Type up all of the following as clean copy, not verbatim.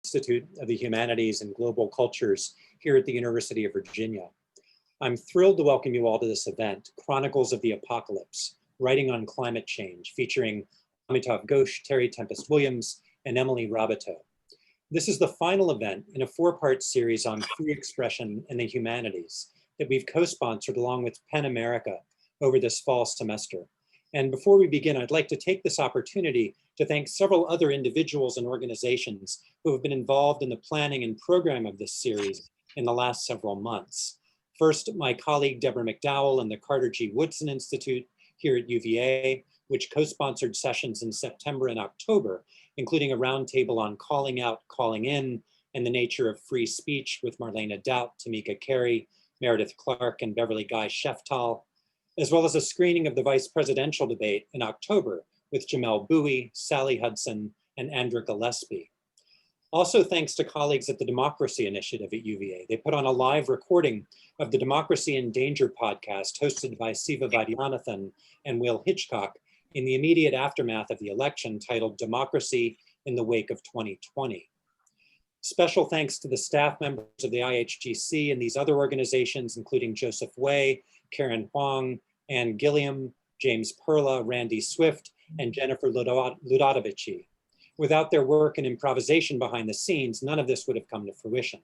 Institute of the Humanities and Global Cultures here at the University of Virginia. I'm thrilled to welcome you all to this event, Chronicles of the Apocalypse, Writing on Climate Change, featuring Amitav Ghosh, Tempest Williams, and Emily Raboteau. This is the final event in a four-part series on free expression and the humanities that we've co-sponsored along with PEN America over this fall semester. And before we begin, I'd like to take this opportunity to thank several other individuals and organizations who have been involved in the planning and program of this series in the last several months. First, my colleague Deborah McDowell and the Carter G. Woodson Institute here at UVA, which co-sponsored sessions in September and October, including a roundtable on calling out, calling in, and the nature of free speech with Marlena Doubt, Tamika Carey, Meredith Clark, and Beverly Guy Sheftal, as well as a screening of the vice presidential debate in October with Jamel Bowie, Sally Hudson, and Andra Gillespie. Also thanks to colleagues at the Democracy Initiative at UVA. They put on a live recording of the Democracy in Danger podcast hosted by Siva Vaidyanathan and Will Hitchcock in the immediate aftermath of the election, titled Democracy in the Wake of 2020. Special thanks to the staff members of the IHGC and these other organizations, including Joseph Way, Karen Huang, Ann Gilliam, James Perla, Randy Swift, and Jennifer Ludovici. Without their work and improvisation behind the scenes, none of this would have come to fruition.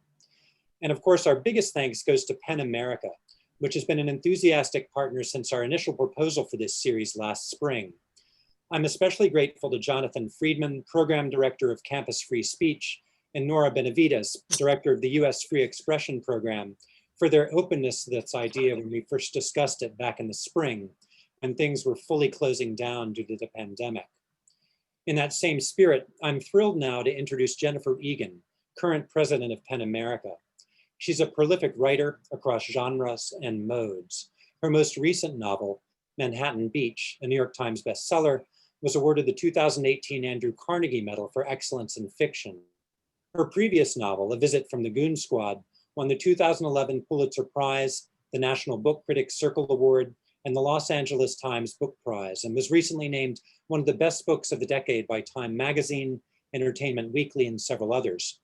And of course, our biggest thanks goes to PEN America, which has been an enthusiastic partner since our initial proposal for this series last spring. I'm especially grateful to Jonathan Friedman, Program Director of Campus Free Speech, and Nora Benavides, Director of the US Free Expression Program, for their openness to this idea when we first discussed it back in the spring, when things were fully closing down due to the pandemic. In that same spirit, I'm thrilled now to introduce Jennifer Egan, current president of PEN America. She's a prolific writer across genres and modes. Her most recent novel, Manhattan Beach, a New York Times bestseller, was awarded the 2018 Andrew Carnegie Medal for Excellence in Fiction. Her previous novel, A Visit from the Goon Squad, won the 2011 Pulitzer Prize, the National Book Critics Circle Award, and the Los Angeles Times Book Prize, and was recently named one of the best books of the decade by Time Magazine, Entertainment Weekly, and several others.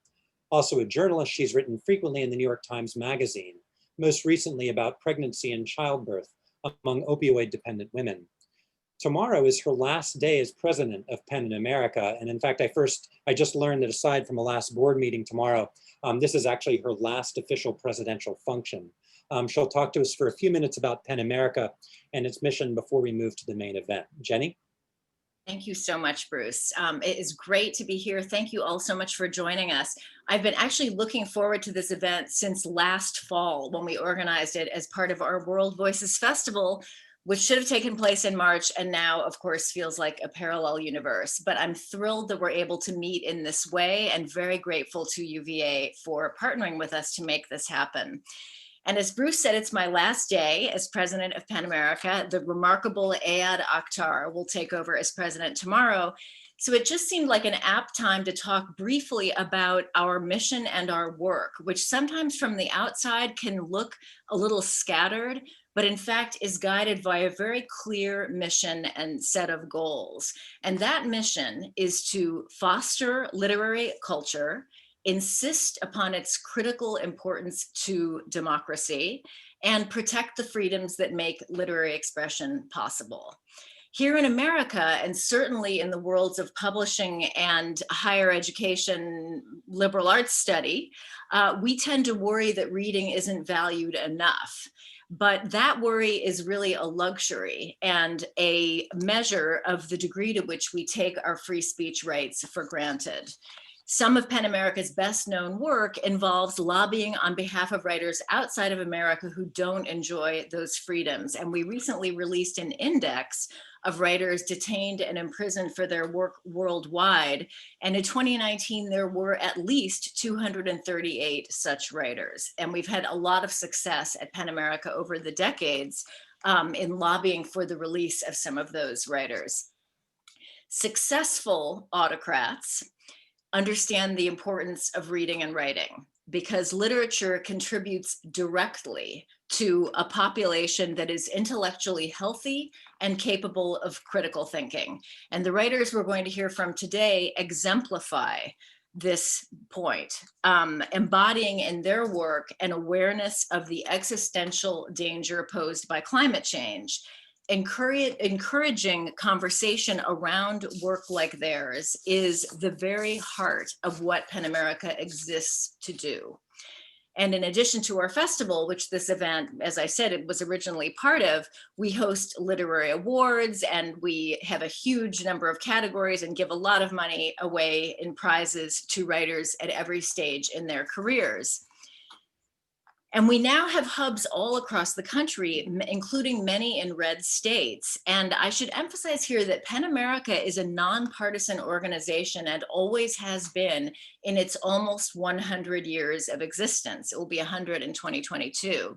Also a journalist, she's written frequently in the New York Times Magazine, most recently about pregnancy and childbirth among opioid-dependent women. Tomorrow is her last day as president of PEN America, and in fact, I just learned that aside from a last board meeting tomorrow, this is actually her last official presidential function. She'll talk to us for a few minutes about PEN America and its mission before we move to the main event. Jenny? Thank you so much, Bruce. It is great to be here. Thank you all so much for joining us. I've been actually looking forward to this event since last fall when we organized it as part of our World Voices Festival, which should have taken place in March and now, of course, feels like a parallel universe. But I'm thrilled that we're able to meet in this way and very grateful to UVA for partnering with us to make this happen. And as Bruce said, it's my last day as president of PEN America. The remarkable Ayad Akhtar will take over as president tomorrow. So it just seemed like an apt time to talk briefly about our mission and our work, which sometimes from the outside can look a little scattered, but in fact is guided by a very clear mission and set of goals. And that mission is to foster literary culture, insist upon its critical importance to democracy, and protect the freedoms that make literary expression possible. Here in America, and certainly in the worlds of publishing and higher education, liberal arts study, we tend to worry that reading isn't valued enough. But that worry is really a luxury and a measure of the degree to which we take our free speech rights for granted. Some of PEN America's best known work involves lobbying on behalf of writers outside of America who don't enjoy those freedoms. And we recently released an index of writers detained and imprisoned for their work worldwide. And in 2019, there were at least 238 such writers. And we've had a lot of success at PEN America over the decades in lobbying for the release of some of those writers. Successful autocrats understand the importance of reading and writing because literature contributes directly to a population that is intellectually healthy and capable of critical thinking. And the writers we're going to hear from today exemplify this point, embodying in their work an awareness of the existential danger posed by climate change, encouraging conversation around work like theirs is the very heart of what PEN America exists to do. And in addition to our festival, which this event, as I said, it was originally part of, we host literary awards and we have a huge number of categories and give a lot of money away in prizes to writers at every stage in their careers. And we now have hubs all across the country, including many in red states. And I should emphasize here that PEN America is a nonpartisan organization and always has been in its almost 100 years of existence. It will be 100 in 2022.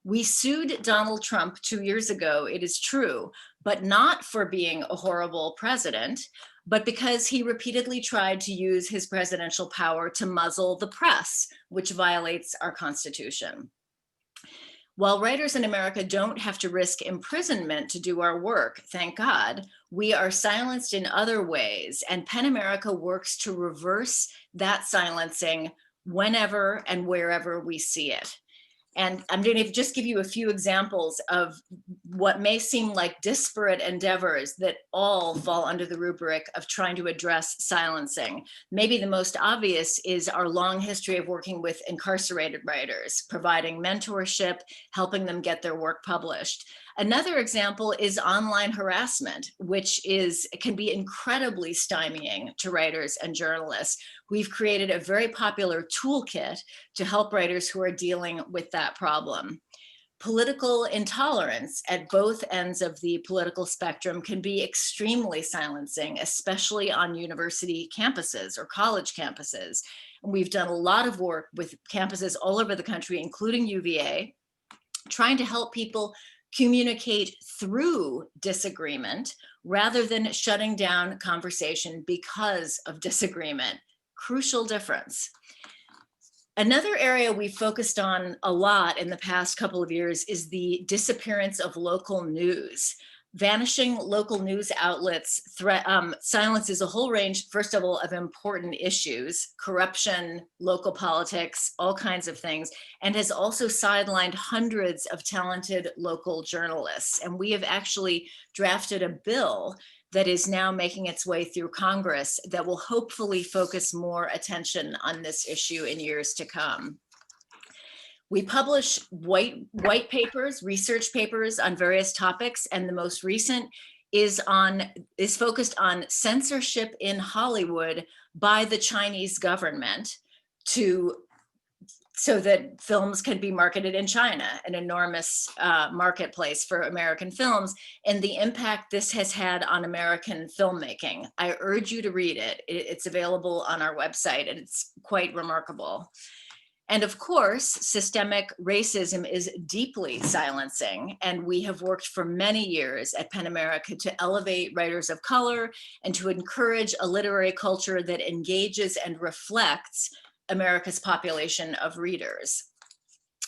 We sued Donald Trump 2 years ago, it is true, but not for being a horrible president, but because he repeatedly tried to use his presidential power to muzzle the press, which violates our Constitution. While writers in America don't have to risk imprisonment to do our work, thank God, we are silenced in other ways, and PEN America works to reverse that silencing whenever and wherever we see it. And I'm going to just give you a few examples of what may seem like disparate endeavors that all fall under the rubric of trying to address silencing. Maybe the most obvious is our long history of working with incarcerated writers, providing mentorship, helping them get their work published. Another example is online harassment, which can be incredibly stymieing to writers and journalists. We've created a very popular toolkit to help writers who are dealing with that problem. Political intolerance at both ends of the political spectrum can be extremely silencing, especially on university campuses or college campuses. And we've done a lot of work with campuses all over the country, including UVA, trying to help people communicate through disagreement rather than shutting down conversation because of disagreement. Crucial difference. Another area we focused on a lot in the past couple of years is the disappearance of local news. Vanishing local news outlets silences a whole range, first of all, of important issues, corruption, local politics, all kinds of things, and has also sidelined hundreds of talented local journalists. And we have actually drafted a bill that is now making its way through Congress that will hopefully focus more attention on this issue in years to come. We publish white papers, research papers on various topics, and the most recent is focused on censorship in Hollywood by the Chinese government so that films can be marketed in China, an enormous marketplace for American films, and the impact this has had on American filmmaking. I urge you to read it. It's available on our website, and it's quite remarkable. And of course, systemic racism is deeply silencing, and we have worked for many years at PEN America to elevate writers of color and to encourage a literary culture that engages and reflects America's population of readers.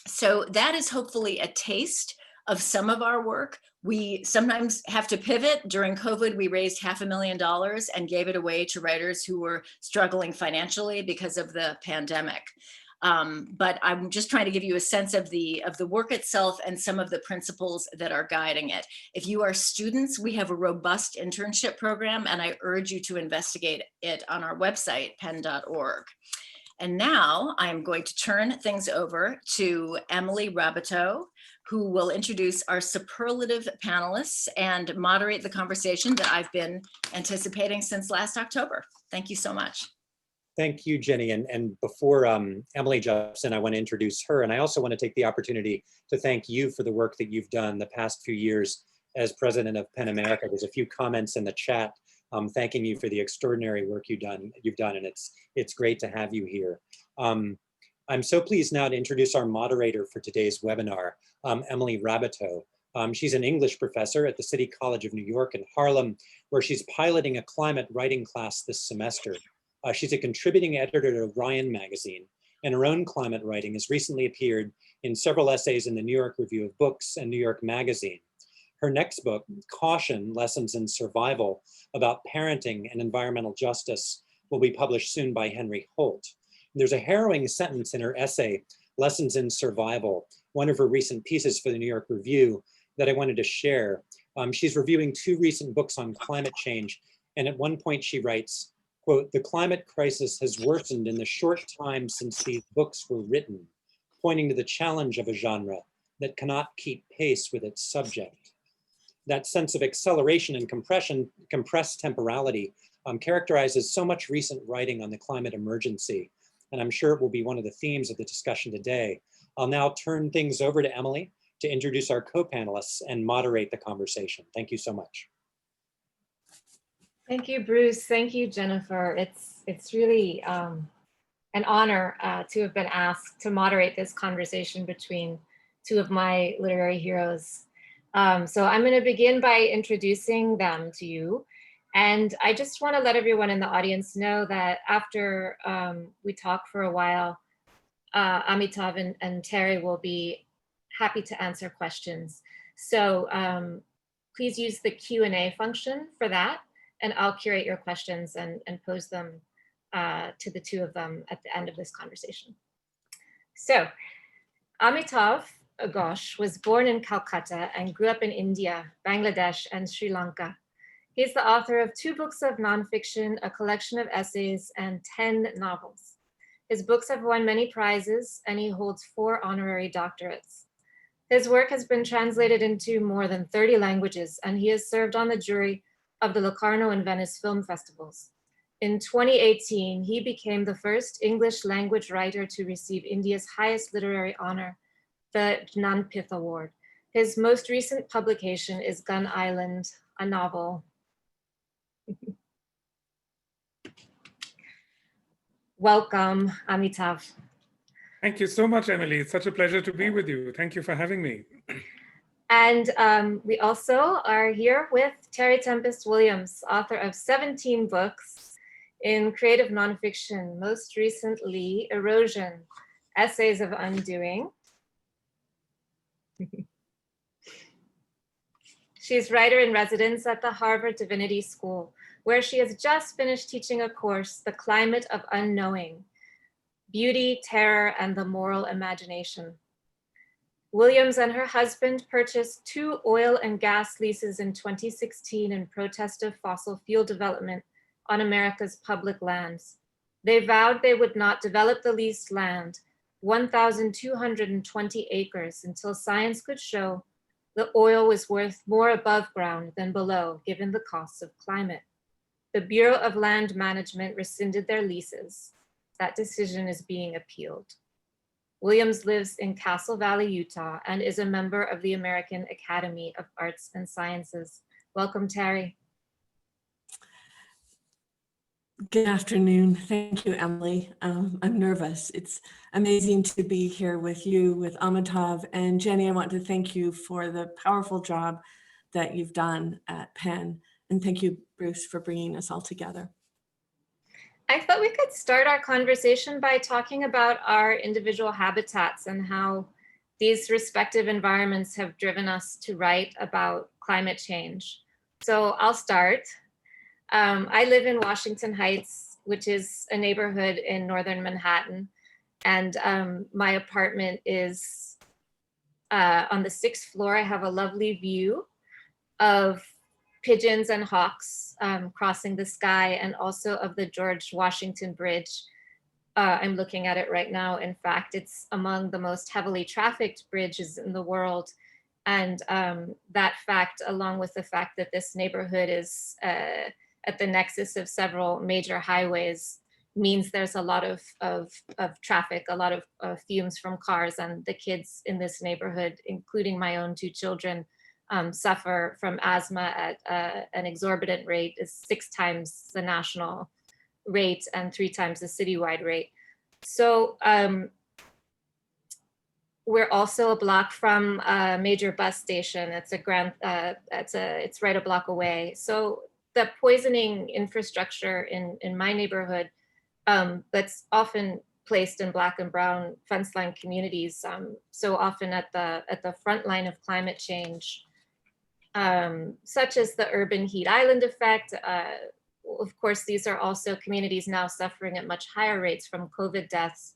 So that is hopefully a taste of some of our work. We sometimes have to pivot. During COVID, we raised $500,000 and gave it away to writers who were struggling financially because of the pandemic. But I'm just trying to give you a sense of the work itself and some of the principles that are guiding it. If you are students, we have a robust internship program, and I urge you to investigate it on our website, pen.org. And now I'm going to turn things over to Emily Raboteau, who will introduce our superlative panelists and moderate the conversation that I've been anticipating since last October. Thank you so much. Thank you, Jenny. And before Emily jumps in, I want to introduce her. And I also want to take the opportunity to thank you for the work that you've done the past few years as president of PEN America. There's a few comments in the chat thanking you for the extraordinary work you've done, and it's great to have you here. I'm so pleased now to introduce our moderator for today's webinar, Emily Raboteau. She's an English professor at the City College of New York in Harlem, where she's piloting a climate writing class this semester. She's a contributing editor to Ryan magazine, and her own climate writing has recently appeared in several essays in the New York Review of Books and New York Magazine. Her next book, Caution, Lessons in Survival, about parenting and environmental justice, will be published soon by Henry Holt. There's a harrowing sentence in her essay, Lessons in Survival, one of her recent pieces for the New York Review, that I wanted to share. She's reviewing 2 recent books on climate change, and at one point she writes, quote, "The climate crisis has worsened in the short time since these books were written, pointing to the challenge of a genre that cannot keep pace with its subject." That sense of acceleration and compression, compressed temporality, characterizes so much recent writing on the climate emergency, and I'm sure it will be one of the themes of the discussion today. I'll now turn things over to Emily to introduce our co-panelists and moderate the conversation. Thank you so much. Thank you, Bruce. Thank you, Jennifer. It's really an honor to have been asked to moderate this conversation between 2 of my literary heroes. So I'm going to begin by introducing them to you. And I just want to let everyone in the audience know that after we talk for a while, Amitav and Terry will be happy to answer questions. So please use the Q&A function for that, and I'll curate your questions and pose them to the 2 of them at the end of this conversation. So Amitav Agosh was born in Calcutta and grew up in India, Bangladesh, and Sri Lanka. He's the author of 2 books of nonfiction, a collection of essays, and 10 novels. His books have won many prizes, and he holds 4 honorary doctorates. His work has been translated into more than 30 languages, and he has served on the jury of the Locarno and Venice film festivals. In 2018, he became the first English language writer to receive India's highest literary honor, the Jnanpith Award. His most recent publication is Gun Island, a novel. Welcome, Amitav. Thank you so much, Emily. It's such a pleasure to be with you. Thank you for having me. And we also are here with Terry Tempest Williams, author of 17 books in creative nonfiction, most recently Erosion, Essays of Undoing. She's writer in residence at the Harvard Divinity School, where she has just finished teaching a course, The Climate of Unknowing, Beauty, Terror, and the Moral Imagination. Williams and her husband purchased 2 oil and gas leases in 2016 in protest of fossil fuel development on America's public lands. They vowed they would not develop the leased land, 1,220 acres, until science could show the oil was worth more above ground than below, given the costs of climate. The Bureau of Land Management rescinded their leases. That decision is being appealed. Williams lives in Castle Valley, Utah, and is a member of the American Academy of Arts and Sciences. Welcome, Terry. Good afternoon. Thank you, Emily. I'm nervous. It's amazing to be here with you, with Amitav. And Jenny, I want to thank you for the powerful job that you've done at Penn. And thank you, Bruce, for bringing us all together. I thought we could start our conversation by talking about our individual habitats and how these respective environments have driven us to write about climate change. So I'll start. I live in Washington Heights, which is a neighborhood in northern Manhattan. And my apartment is on the 6th floor. I have a lovely view of pigeons and hawks crossing the sky, and also of the George Washington Bridge. I'm looking at it right now. In fact, it's among the most heavily trafficked bridges in the world. And that fact, along with the fact that this neighborhood is at the nexus of several major highways, means there's a lot of traffic, a lot of fumes from cars, and the kids in this neighborhood, including my own 2 children, suffer from asthma at an exorbitant rate, is 6 times the national rate and 3 times the citywide rate. So we're also a block from a major bus station. It's it's right a block away. So the poisoning infrastructure in my neighborhood, that's often placed in Black and brown fence line communities, so often at the front line of climate change, such as the urban heat island effect, of course, these are also communities now suffering at much higher rates from COVID deaths,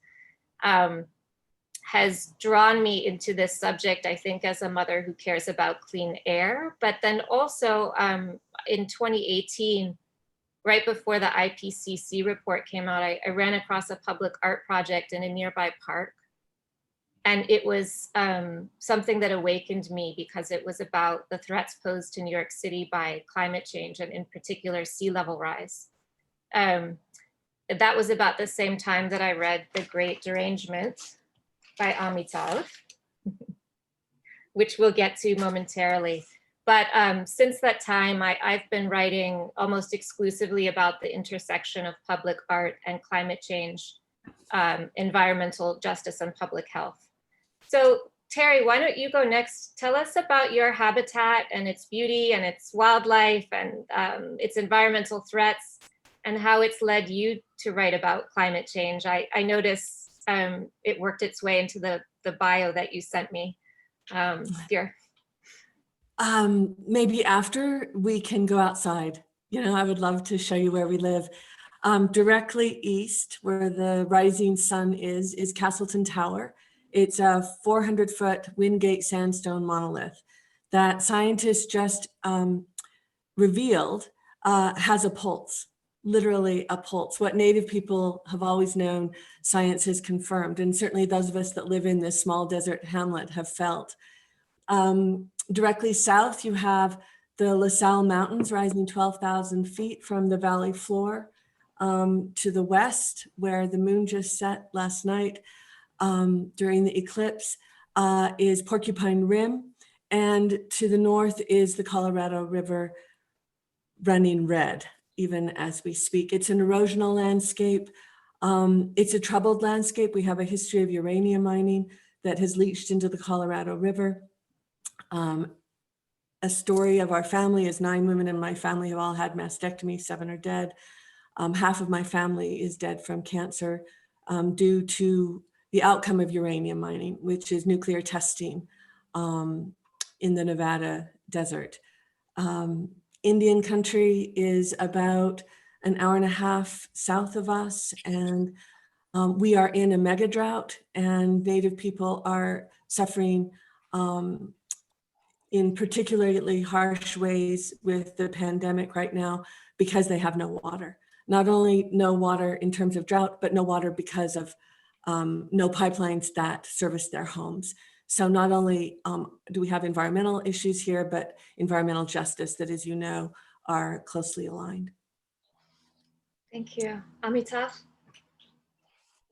has drawn me into this subject, I think, as a mother who cares about clean air. But then also in 2018, right before the IPCC report came out, I ran across a public art project in a nearby park. And it was something that awakened me because it was about the threats posed to New York City by climate change, and in particular, sea level rise. That was about the same time that I read The Great Derangement by Amitav, which we'll get to momentarily. But since that time, I've been writing almost exclusively about the intersection of public art and climate change, environmental justice, and public health. So Terry, why don't you go next? Tell us about your habitat and its beauty and its wildlife and its environmental threats and how it's led you to write about climate change. I noticed it worked its way into the bio that you sent me. Here. Maybe after we can go outside. I would love to show you where we live. Directly east, where the rising sun is Castleton Tower. It's a 400-foot Wingate sandstone monolith that scientists just revealed has a pulse, literally a pulse. What Native people have always known, science has confirmed, and certainly those of us that live in this small desert hamlet have felt. Directly south, you have the La Salle Mountains rising 12,000 feet from the valley floor. To the west, where the moon just set last night during the eclipse, is Porcupine Rim. And to the north is the Colorado River running red, even as we speak. It's an erosional landscape. It's a troubled landscape. We have a history of uranium mining that has leached into the Colorado River. A story of our family is 9 women in my family have all had mastectomy, 7 are dead. Half of my family is dead from cancer due to the outcome of uranium mining, which is nuclear testing in the Nevada desert. Indian country is about an hour and a half south of us, and we are in a mega drought, and Native people are suffering in particularly harsh ways with the pandemic right now because they have no water. Not only no water in terms of drought, but no water because of no pipelines that service their homes. So not only do we have environmental issues here, but environmental justice that, as you know, are closely aligned. Thank you. Amitav?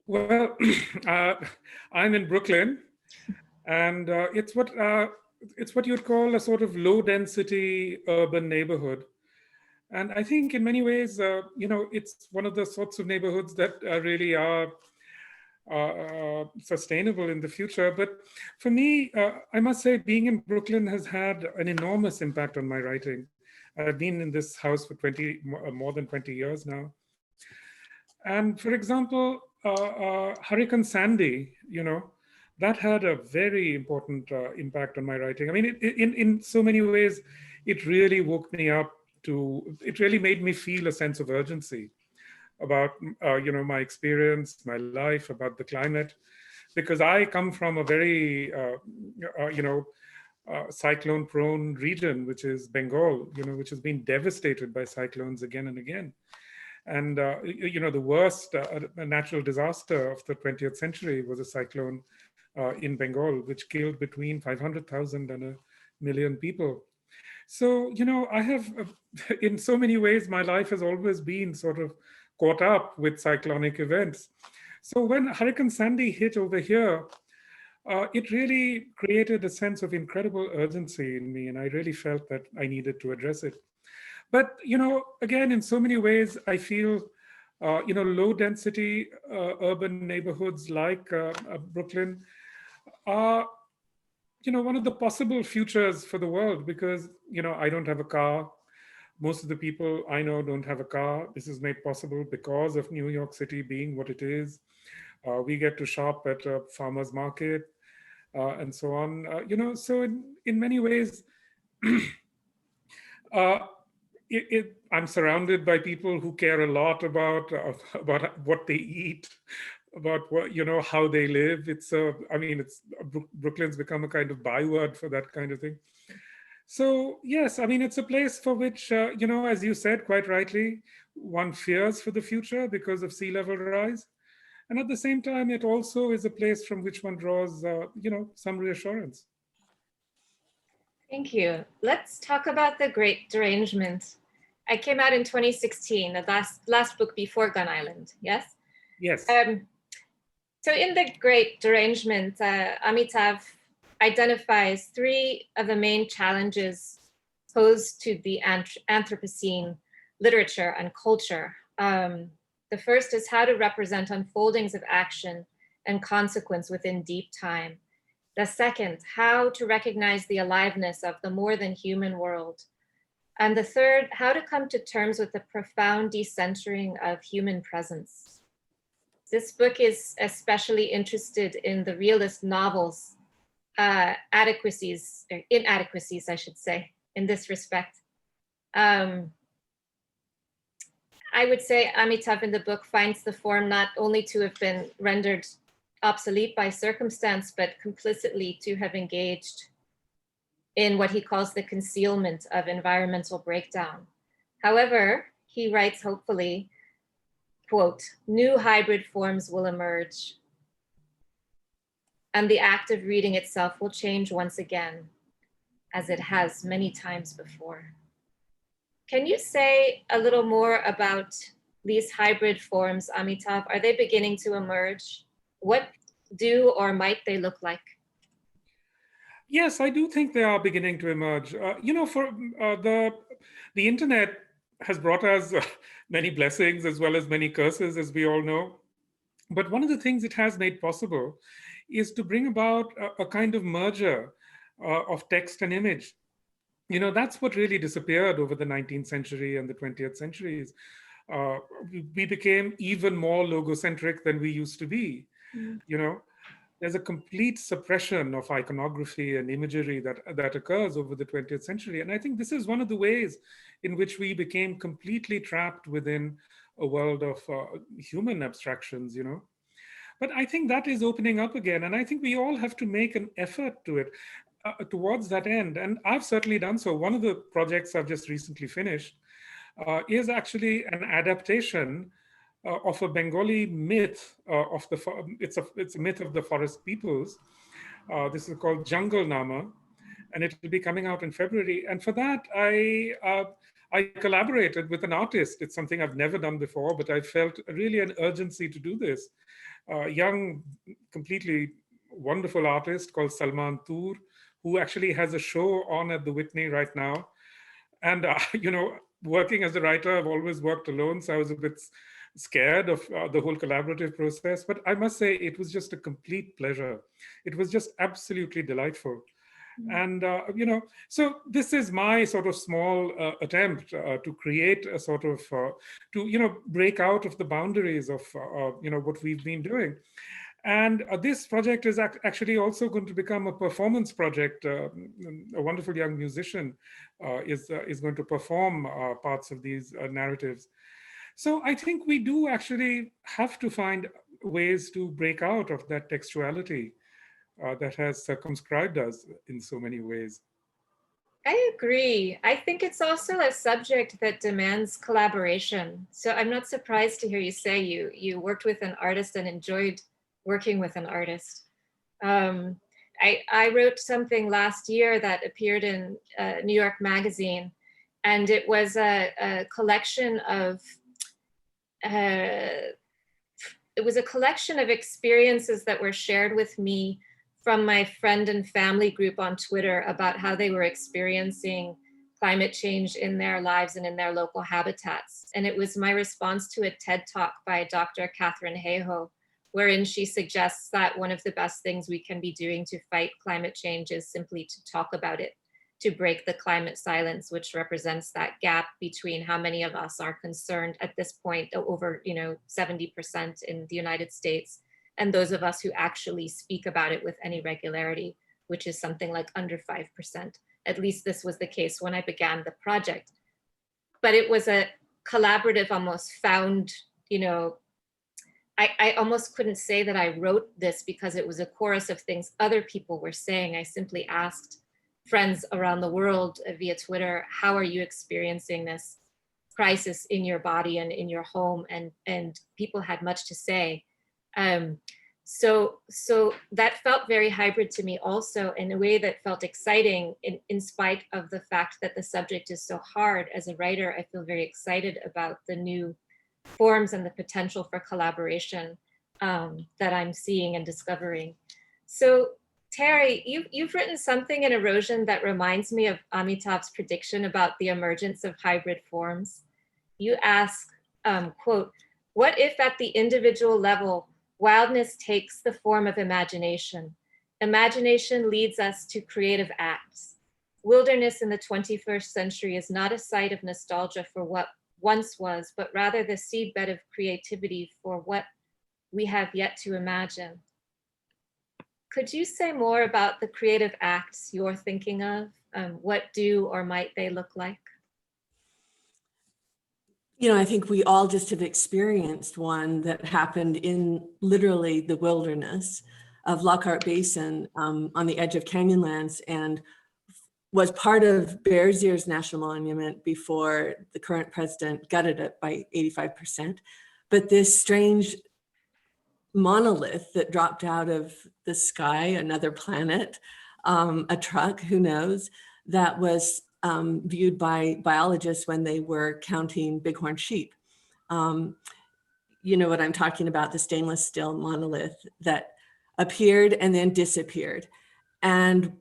Well, I'm in Brooklyn, and it's what you'd call a sort of low-density urban neighborhood. And I think in many ways, it's one of the sorts of neighborhoods that really are sustainable in the future. But for me, I must say, being in Brooklyn has had an enormous impact on my writing. I've been in this house for more than 20 years now. And for example, Hurricane Sandy, that had a very important impact on my writing. I mean, in so many ways, it really woke me up it really made me feel a sense of urgency about, my experience, my life, about the climate, because I come from a very, cyclone-prone region, which is Bengal, which has been devastated by cyclones again and again. And, the worst natural disaster of the 20th century was a cyclone in Bengal, which killed between 500,000 and 1 million people. So, I have, in so many ways, my life has always been sort of caught up with cyclonic events. So when Hurricane Sandy hit over here, it really created a sense of incredible urgency in me, and I really felt that I needed to address it. But, again, in so many ways, I feel, low density urban neighborhoods like Brooklyn are, one of the possible futures for the world, because, I don't have a car. Most of the people I know don't have a car. This is made possible because of New York City being what it is. We get to shop at a farmer's market and so on. So in many ways, I'm surrounded by people who care a lot about what they eat, about what, how they live. Brooklyn's become a kind of byword for that kind of thing. So yes, it's a place for which, as you said quite rightly, one fears for the future because of sea level rise. And at the same time, it also is a place from which one draws, some reassurance. Thank you. Let's talk about The Great Derangement. I came out in 2016, the last book before Gun Island, yes? Yes. So in The Great Derangement, Amitav identifies three of the main challenges posed to the Anthropocene literature and culture. The first is how to represent unfoldings of action and consequence within deep time. The second, how to recognize the aliveness of the more than human world. And the third, how to come to terms with the profound decentering of human presence. This book is especially interested in the realist novels' inadequacies, I should say, in this respect. I would say Amitav in the book finds the form not only to have been rendered obsolete by circumstance, but complicitly to have engaged in what he calls the concealment of environmental breakdown. However, he writes hopefully, quote, new hybrid forms will emerge, and the act of reading itself will change once again, as it has many times before. Can you say a little more about these hybrid forms, Amitav? Are they beginning to emerge? What do or might they look like? Yes, I do think they are beginning to emerge. The internet has brought us many blessings as well as many curses, as we all know. But one of the things it has made possible is to bring about a kind of merger of text and image. That's what really disappeared over the 19th century and the 20th centuries. We became even more logocentric than we used to be. There's a complete suppression of iconography and imagery that occurs over the 20th century. And I think this is one of the ways in which we became completely trapped within a world of human abstractions, But I think that is opening up again. And I think we all have to make an effort to it. Towards that end, and I've certainly done so. One of the projects I've just recently finished is actually an adaptation of a Bengali myth it's a myth of the forest peoples. This is called Jungle Nama, and it will be coming out in February. And for that, I collaborated with an artist. It's something I've never done before, but I felt really an urgency to do this. Young, completely wonderful artist called Salman Toor, who actually has a show on at the Whitney right now. And, working as a writer, I've always worked alone, so I was a bit scared of the whole collaborative process. But I must say, it was just a complete pleasure. It was just absolutely delightful. And, so this is my sort of small attempt to create a sort of, break out of the boundaries of, what we've been doing. And this project is actually also going to become a performance project. A wonderful young musician is going to perform parts of these narratives. So I think we do actually have to find ways to break out of that textuality that has circumscribed us in so many ways. I agree. I think it's also a subject that demands collaboration. So I'm not surprised to hear you say you worked with an artist and enjoyed working with an artist. I wrote something last year that appeared in New York Magazine, and it was a collection of experiences that were shared with me from my friend and family group on Twitter about how they were experiencing climate change in their lives and in their local habitats. And it was my response to a TED Talk by Dr. Catherine Hayhoe, wherein she suggests that one of the best things we can be doing to fight climate change is simply to talk about it, to break the climate silence, which represents that gap between how many of us are concerned at this point, over 70% in the United States, and those of us who actually speak about it with any regularity, which is something like under 5%. At least this was the case when I began the project. but it was a collaborative, almost found, you know, I almost couldn't say that I wrote this because it was a chorus of things other people were saying. I simply asked friends around the world via Twitter, how are you experiencing this crisis in your body and in your home? And people had much to say. So that felt very hybrid to me also, in a way that felt exciting in spite of the fact that the subject is so hard. As a writer, I feel very excited about the new forms and the potential for collaboration that I'm seeing and discovering. So Terry, you've written something in Erosion that reminds me of Amitav's prediction about the emergence of hybrid forms. You ask, quote, what if at the individual level, wildness takes the form of imagination? Imagination leads us to creative acts. Wilderness in the 21st century is not a site of nostalgia for what once was, but rather the seedbed of creativity for what we have yet to imagine. Could you say more about the creative acts you're thinking of? What do or might they look like? You know, I think we all just have experienced one that happened in literally the wilderness of Lockhart Basin on the edge of Canyonlands, and was part of Bears Ears National Monument before the current president gutted it by 85%. But this strange monolith that dropped out of the sky, another planet, a truck, who knows, that was viewed by biologists when they were counting bighorn sheep. You know what I'm talking about, the stainless steel monolith that appeared and then disappeared, and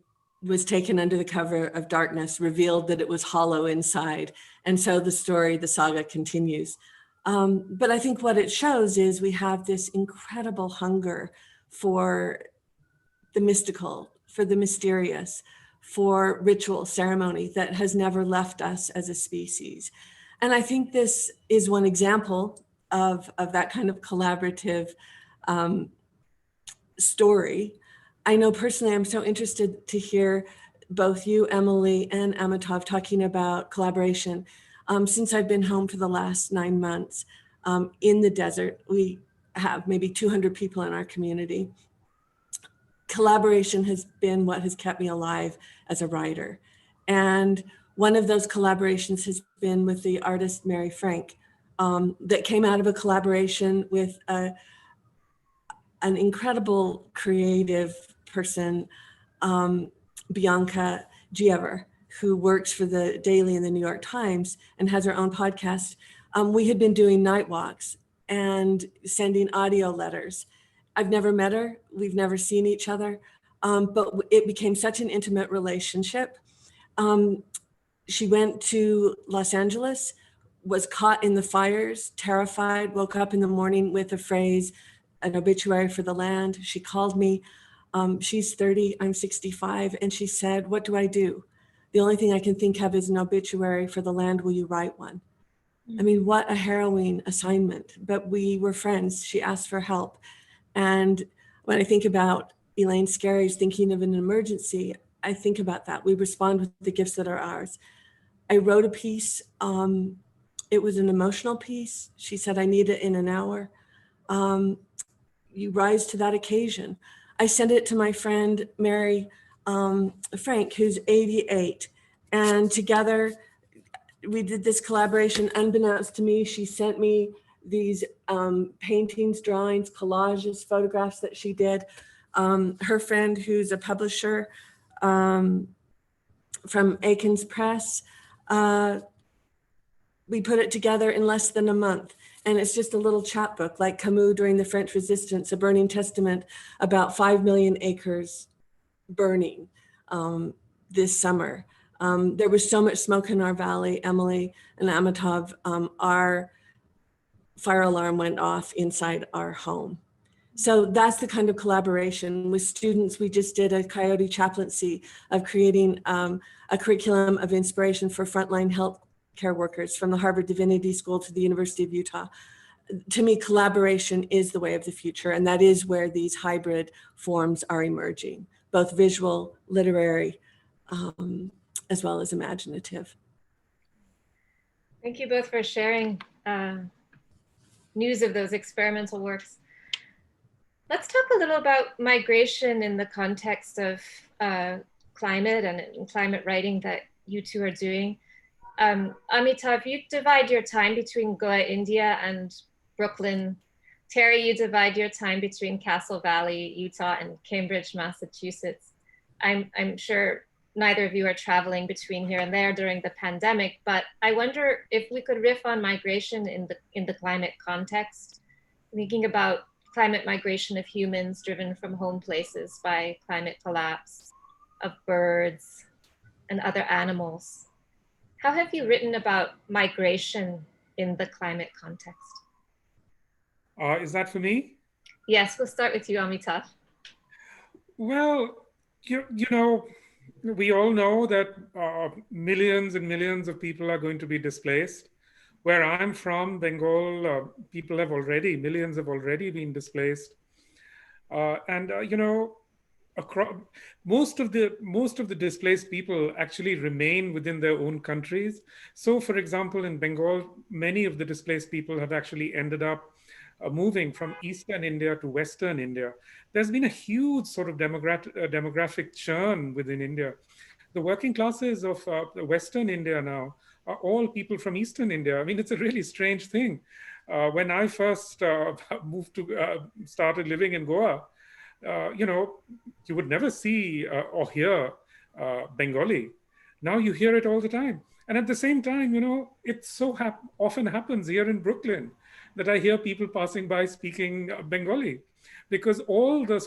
was taken under the cover of darkness, revealed that it was hollow inside. And so the story, the saga continues. But I think what it shows is we have this incredible hunger for the mystical, for the mysterious, for ritual ceremony that has never left us as a species. And I think this is one example of that kind of collaborative story. I know personally, I'm so interested to hear both you, Emily, and Amitav talking about collaboration. Since I've been home for the last 9 months in the desert, we have maybe 200 people in our community. Collaboration has been what has kept me alive as a writer. And one of those collaborations has been with the artist Mary Frank, that came out of a collaboration with an incredible creative person, Bianca Giever, who works for the Daily and the New York Times and has her own podcast. We had been doing night walks and sending audio letters. I've never met her, we've never seen each other, but it became such an intimate relationship. She went to Los Angeles, was caught in the fires, terrified, woke up in the morning with a phrase, an obituary for the land. She called me, she's 30, I'm 65, and she said, what do I do? The only thing I can think of is an obituary for the land, will you write one? I mean, what a harrowing assignment, but we were friends. She asked for help. And when I think about Elaine Scarry's thinking of an emergency, I think about that. We respond with the gifts that are ours. I wrote a piece. It was an emotional piece. She said, I need it in an hour. You rise to that occasion. I sent it to my friend, Mary Frank, who's 88. And together we did this collaboration. Unbeknownst to me, she sent me these paintings, drawings, collages, photographs that she did. Her friend, who's a publisher from Egan's Press, we put it together in less than a month. And it's just a little chapbook like Camus during the French Resistance, a burning testament about 5 million acres burning this summer. There was so much smoke in our valley, Emily and Amitav, our fire alarm went off inside our home. So that's the kind of collaboration with students. We just did a Coyote chaplaincy of creating a curriculum of inspiration for frontline health care workers from the Harvard Divinity School to the University of Utah. To me, collaboration is the way of the future, and that is where these hybrid forms are emerging, both visual, literary, as well as imaginative. Thank you both for sharing news of those experimental works. Let's talk a little about migration in the context of climate and climate writing that you two are doing. Amitav, you divide your time between Goa, India and Brooklyn. Terry, you divide your time between Castle Valley, Utah and Cambridge, Massachusetts. I'm sure neither of you are traveling between here and there during the pandemic, but I wonder if we could riff on migration in the climate context, thinking about climate migration of humans driven from home places by climate collapse, of birds and other animals. How have you written about migration in the climate context? Is that for me? Yes, we'll start with you, Amitav. Well, you know, we all know that millions and millions of people are going to be displaced. Where I'm from, Bengal, millions have already been displaced. You know, most of the displaced people actually remain within their own countries. So, for example, in Bengal, many of the displaced people have actually ended up moving from Eastern India to Western India. There's been a huge sort of demographic churn within India. The working classes of Western India now are all people from Eastern India. I mean, it's a really strange thing. When I first started living in Goa, you know, you would never see or hear Bengali. Now you hear it all the time. And at the same time, you know, it so often happens here in Brooklyn that I hear people passing by speaking Bengali, because all the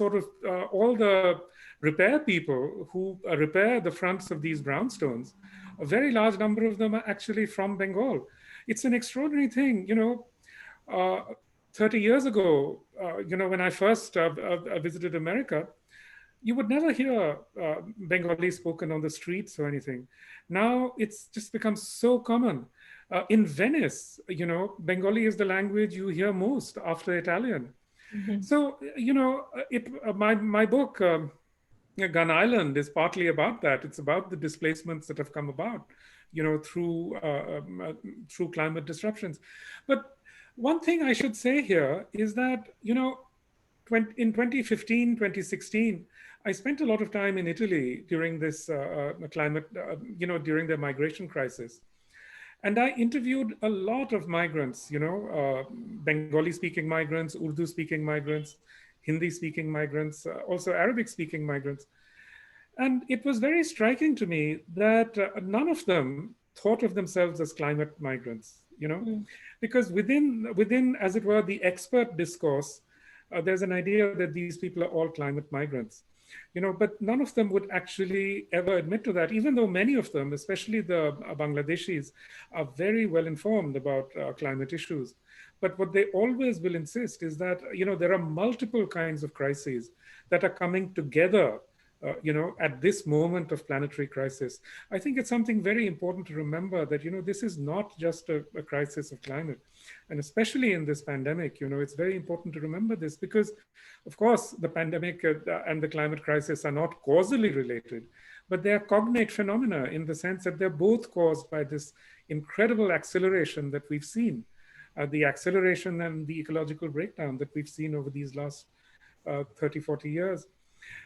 repair people who repair the fronts of these brownstones, a very large number of them are actually from Bengal. It's an extraordinary thing, you know. 30 years ago, you know, when I first visited America, you would never hear Bengali spoken on the streets or anything. Now it's just become so common. In Venice, you know, Bengali is the language you hear most after Italian. Mm-hmm. So, you know, my book, Gun Island, is partly about that. It's about the displacements that have come about, you know, through climate disruptions. But one thing I should say here is that, you know, in 2015, 2016, I spent a lot of time in Italy during this climate, you know, during the migration crisis. And I interviewed a lot of migrants, you know, Bengali-speaking migrants, Urdu-speaking migrants, Hindi-speaking migrants, also Arabic-speaking migrants. And it was very striking to me that none of them thought of themselves as climate migrants, you know, because within, as it were, the expert discourse, there's an idea that these people are all climate migrants, you know, but none of them would actually ever admit to that, even though many of them, especially the Bangladeshis, are very well informed about climate issues. But what they always will insist is that, you know, there are multiple kinds of crises that are coming together, you know, at this moment of planetary crisis. I think it's something very important to remember that, you know, this is not just a crisis of climate. And especially in this pandemic, you know, it's very important to remember this because, of course, the pandemic and the climate crisis are not causally related, but they are cognate phenomena in the sense that they're both caused by this incredible acceleration that we've seen, the acceleration and the ecological breakdown that we've seen over these last 30, 40 years.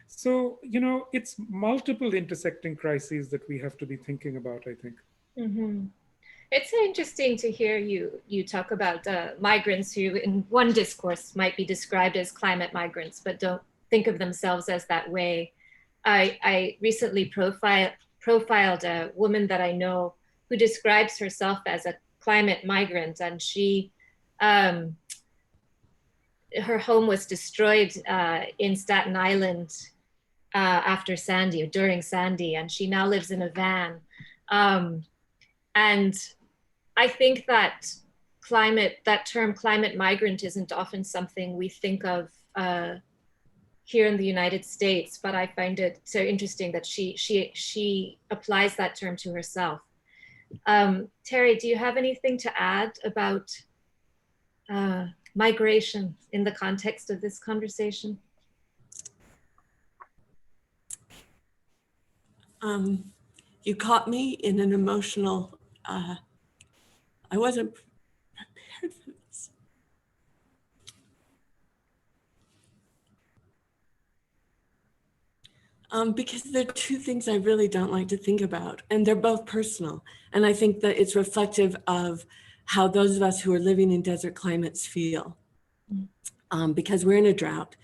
So, you know, it's multiple intersecting crises that we have to be thinking about, I think. Mm-hmm. It's interesting to hear you talk about migrants who in one discourse might be described as climate migrants, but don't think of themselves as that way. I recently profiled a woman that I know who describes herself as a climate migrant, and she, her home was destroyed in Staten Island after Sandy, or during Sandy, and she now lives in a van. And I think that that term climate migrant isn't often something we think of here in the United States, but I find it so interesting that she applies that term to herself. Terry, do you have anything to add about migration in the context of this conversation? You caught me in an emotional I wasn't prepared for this. Because there are two things I really don't like to think about, and they're both personal. And I think that it's reflective of how those of us who are living in desert climates feel. Because we're in a drought.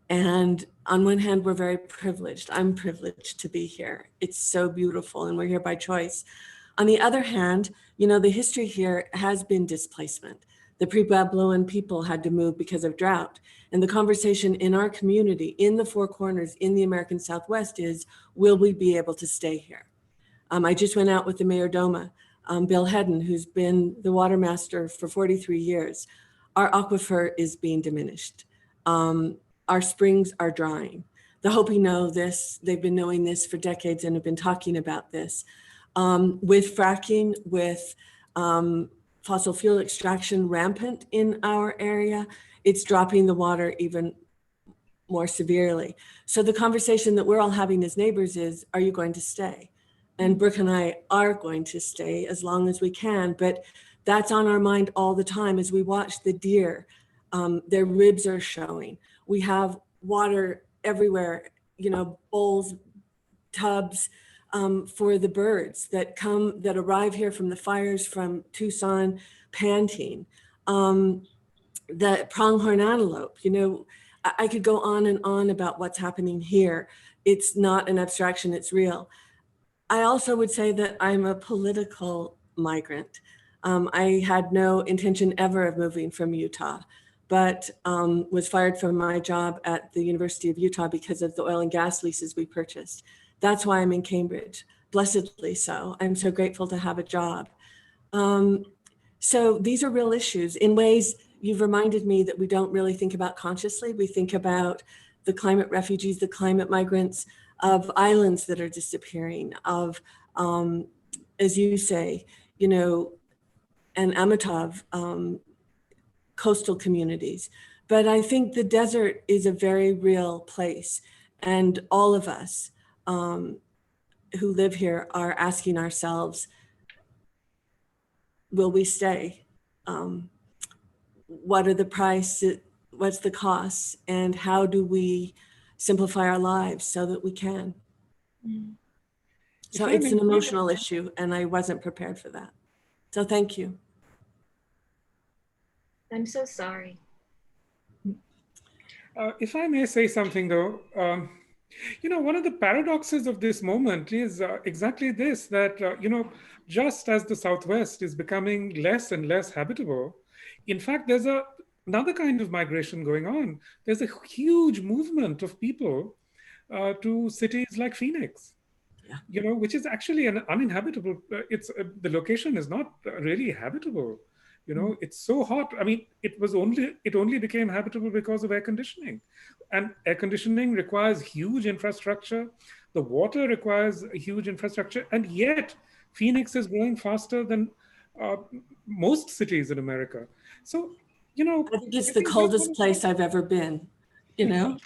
And on one hand, we're very privileged. I'm privileged to be here. It's so beautiful, and we're here by choice. On the other hand, you know, the history here has been displacement. The pre-Babylonian people had to move because of drought. And the conversation in our community, in the Four Corners, in the American Southwest is, will we be able to stay here? I just went out with the Mayor Doma, Bill Hedden, who's been the water master for 43 years. Our aquifer is being diminished. Our springs are drying. The Hopi know this. They've been knowing this for decades and have been talking about this. With fracking, with fossil fuel extraction rampant in our area, it's dropping the water even more severely. So the conversation that we're all having as neighbors is, are you going to stay? And Brooke and I are going to stay as long as we can, but that's on our mind all the time as we watch the deer. Their ribs are showing. We have water everywhere, you know, bowls, tubs for the birds that arrive here from the fires from Tucson, panting. The pronghorn antelope, you know, I could go on and on about what's happening here. It's not an abstraction, it's real. I also would say that I'm a political migrant. I had no intention ever of moving from Utah, but was fired from my job at the University of Utah because of the oil and gas leases we purchased. That's why I'm in Cambridge, blessedly so. I'm so grateful to have a job. So these are real issues in ways you've reminded me that we don't really think about consciously. We think about the climate refugees, the climate migrants, of islands that are disappearing, of, as you say, you know, and Amitav, coastal communities. But I think the desert is a very real place. And all of us who live here are asking ourselves, will we stay? What are the prices? What's the cost? And how do we simplify our lives so that we can? So it's an emotional issue, and I wasn't prepared for that. So thank you. I'm so sorry. If I may say something though, you know, one of the paradoxes of this moment is exactly this, that, you know, just as the Southwest is becoming less and less habitable, in fact, there's another kind of migration going on. There's a huge movement of people to cities like Phoenix, Yeah. you know, which is actually an uninhabitable, the location is not really habitable. You know, it's so hot. I mean, it only became habitable because of air conditioning. And air conditioning requires huge infrastructure. The water requires a huge infrastructure. And yet, Phoenix is growing faster than most cities in America. So, you know, I think it's the coldest place I've ever been, you know?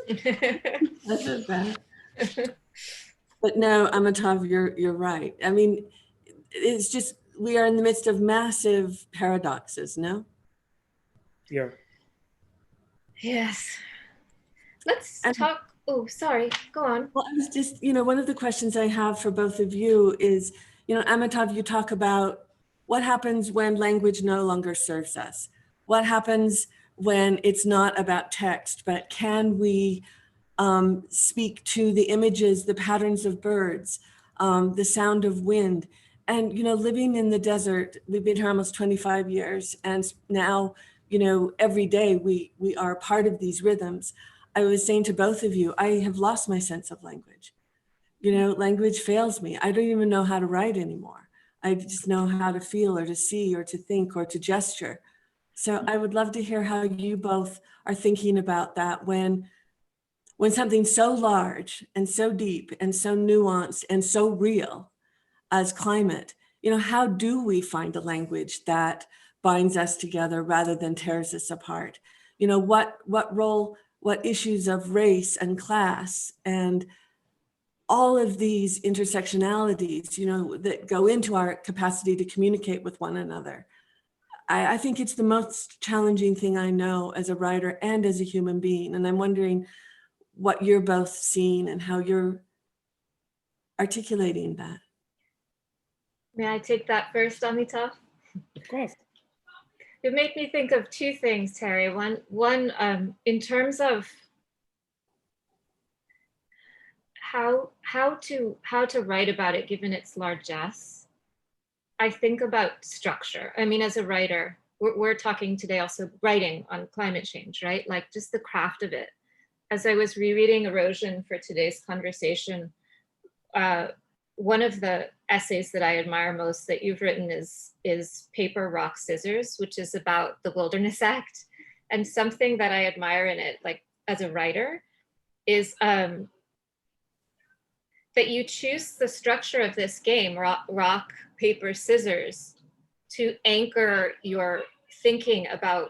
That's not bad. But no, Amitav, you're right. I mean, it's just, we are in the midst of massive paradoxes, no? Yeah. Yes. Let's talk. Oh, sorry. Go on. Well, I was just, you know, one of the questions I have for both of you is, you know, Amitav, you talk about what happens when language no longer serves us? What happens when it's not about text, but can we speak to the images, the patterns of birds, the sound of wind? And, you know, living in the desert, we've been here almost 25 years. And now, you know, every day we are part of these rhythms. I was saying to both of you, I have lost my sense of language. You know, language fails me. I don't even know how to write anymore. I just know how to feel or to see or to think or to gesture. So I would love to hear how you both are thinking about that when something so large and so deep and so nuanced and so real as climate, you know, how do we find a language that binds us together rather than tears us apart? You know, what role, what issues of race and class and all of these intersectionalities, you know, that go into our capacity to communicate with one another. I think it's the most challenging thing I know as a writer and as a human being. And I'm wondering what you're both seeing and how you're articulating that. May I take that first, Amitav? Of course. It made me think of two things, Terry. One, in terms of how to write about it, given its largesse. I think about structure. I mean, as a writer, we're talking today also writing on climate change, right? Like just the craft of it. As I was rereading Erosion for today's conversation, one of the essays that I admire most that you've written is Paper, Rock, Scissors, which is about the Wilderness Act. And something that I admire in it, like as a writer, is that you choose the structure of this game, rock, paper, scissors, to anchor your thinking about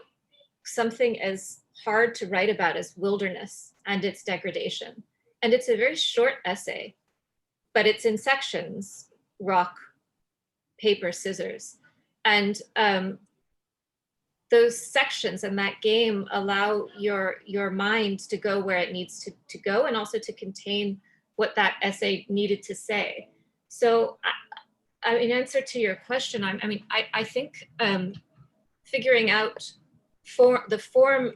something as hard to write about as wilderness and its degradation. And it's a very short essay, but it's in sections, rock, paper, scissors. And those sections and that game allow your mind to go where it needs to go, and also to contain what that essay needed to say. So in answer to your question, I think figuring out the form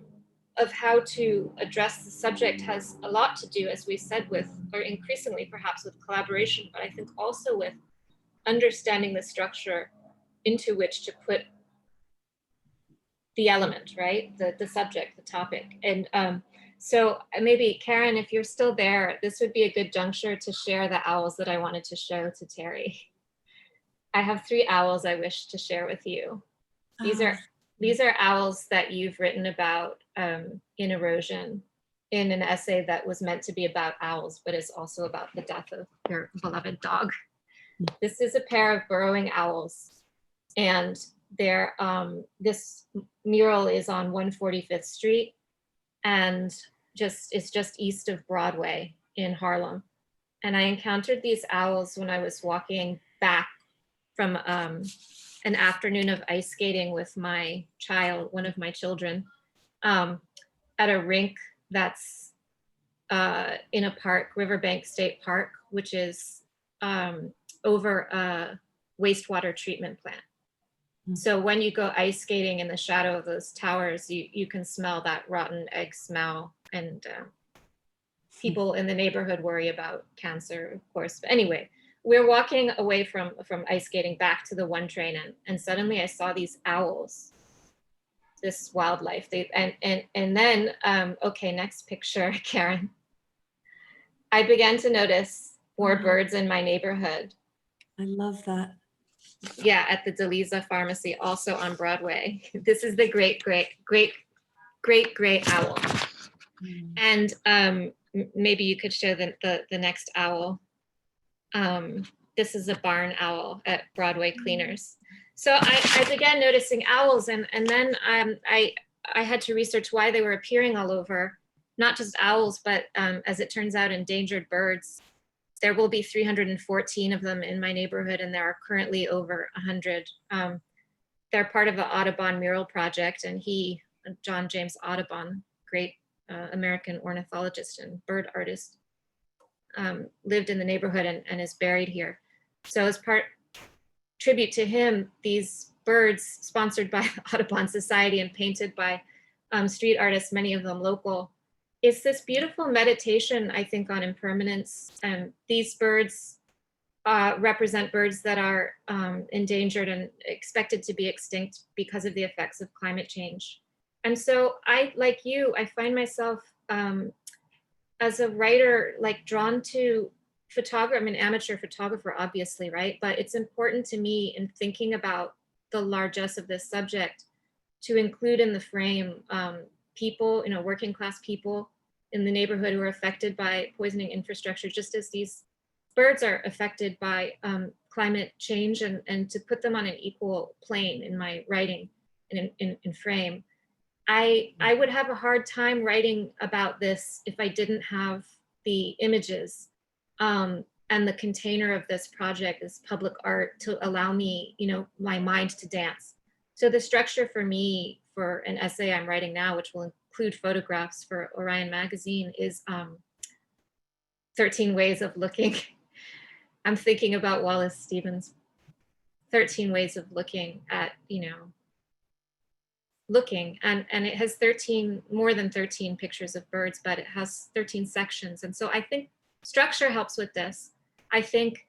of how to address the subject has a lot to do, as we said, with, or increasingly perhaps with collaboration, but I think also with understanding the structure into which to put the element, right? The subject, the topic. And so maybe Karen, if you're still there, this would be a good juncture to share the owls that I wanted to show to Terry. I have 3 owls I wish to share with you. These are owls that you've written about in Erosion, in an essay that was meant to be about owls, but is also about the death of your beloved dog. This is a pair of burrowing owls, and they're, this mural is on 145th Street, and it's just east of Broadway in Harlem. And I encountered these owls when I was walking back from an afternoon of ice skating with my child, one of my children, at a rink that's in a park, Riverbank State Park, which is over a wastewater treatment plant. So when you go ice skating in the shadow of those towers, you can smell that rotten egg smell, and people in the neighborhood worry about cancer, of course. But anyway, we're walking away from ice skating back to the 1 train, and suddenly I saw these owls, this wildlife. And then, okay, next picture, Karen. I began to notice more birds in my neighborhood. I love that. Yeah, at the Deliza Pharmacy, also on Broadway. This is the great gray owl. And maybe you could show the next owl. This is a barn owl at Broadway Cleaners. So I began noticing owls, and then I had to research why they were appearing all over, not just owls, but as it turns out, endangered birds. There will be 314 of them in my neighborhood, and there are currently over 100. They're part of the Audubon mural project, and John James Audubon, great American ornithologist and bird artist, lived in the neighborhood and is buried here. So as tribute to him, these birds, sponsored by the Audubon Society and painted by street artists, many of them local, it's this beautiful meditation, I think, on impermanence. These birds represent birds that are endangered and expected to be extinct because of the effects of climate change. And so like you, I find myself as a writer, like drawn to photography. I'm an amateur photographer, obviously, right? But it's important to me in thinking about the largesse of this subject to include in the frame people, working class people in the neighborhood who are affected by poisoning infrastructure, just as these birds are affected by climate change, and to put them on an equal plane in my writing and in frame. I would have a hard time writing about this if I didn't have the images And the container of this project is public art to allow me, my mind to dance. So the structure for me for an essay I'm writing now, which will include photographs for Orion magazine, is 13 ways of looking. I'm thinking about Wallace Stevens' 13 ways of looking at, looking, and it has more than 13 pictures of birds, but it has 13 sections. And so I think structure helps with this. I think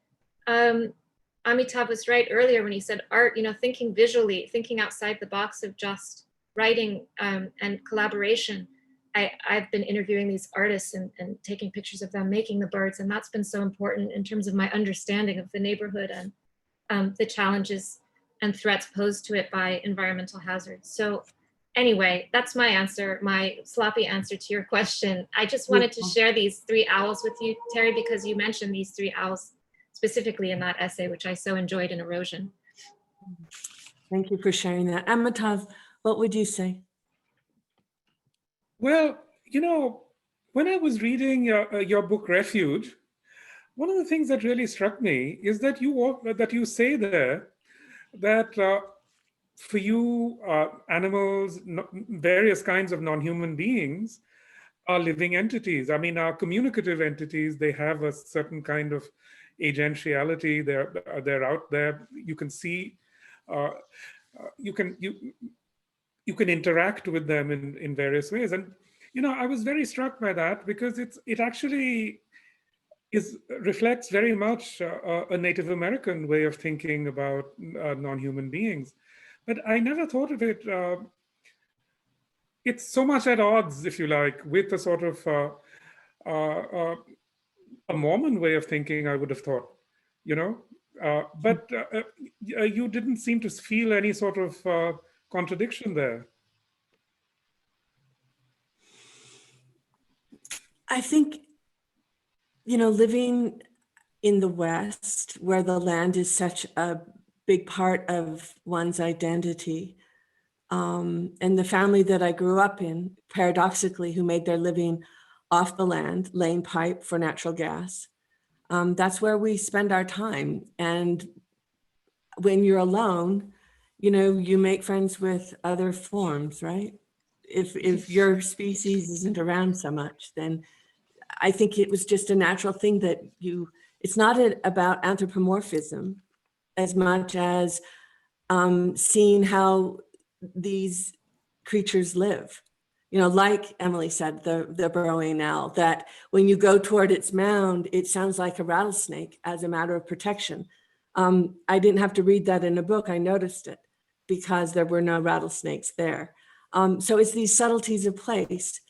Amitav was right earlier when he said art, thinking visually, thinking outside the box of just writing and collaboration. I've been interviewing these artists and taking pictures of them making the birds, and that's been so important in terms of my understanding of the neighborhood and the challenges and threats posed to it by environmental hazards. So anyway, that's my answer, my sloppy answer to your question. I just wanted to share these 3 owls with you, Terry, because you mentioned these 3 owls specifically in that essay, which I so enjoyed in Erosion. Thank you for sharing that. Amitav, what would you say? Well, when I was reading your book Refuge, one of the things that really struck me is that you say there that for you, animals, various kinds of non-human beings are living entities. I mean, are communicative entities. They have a certain kind of agentiality. They're out there. You can see, you can interact with them in various ways. And I was very struck by that because it actually reflects very much a Native American way of thinking about non-human beings. But I never thought of it. It's so much at odds, if you like, with a sort of a Mormon way of thinking, I would have thought, but you didn't seem to feel any sort of contradiction there. I think, living in the West, where the land is such a big part of one's identity, and the family that I grew up in, paradoxically, who made their living off the land, laying pipe for natural gas, that's where we spend our time. And when you're alone, you make friends with other forms, right? If your species isn't around so much, then I think it was just a natural thing that it's not about anthropomorphism as much as seeing how these creatures live. Like Emily said, the burrowing owl, that when you go toward its mound, it sounds like a rattlesnake as a matter of protection. I didn't have to read that in a book. I noticed it because there were no rattlesnakes there. So it's these subtleties of place.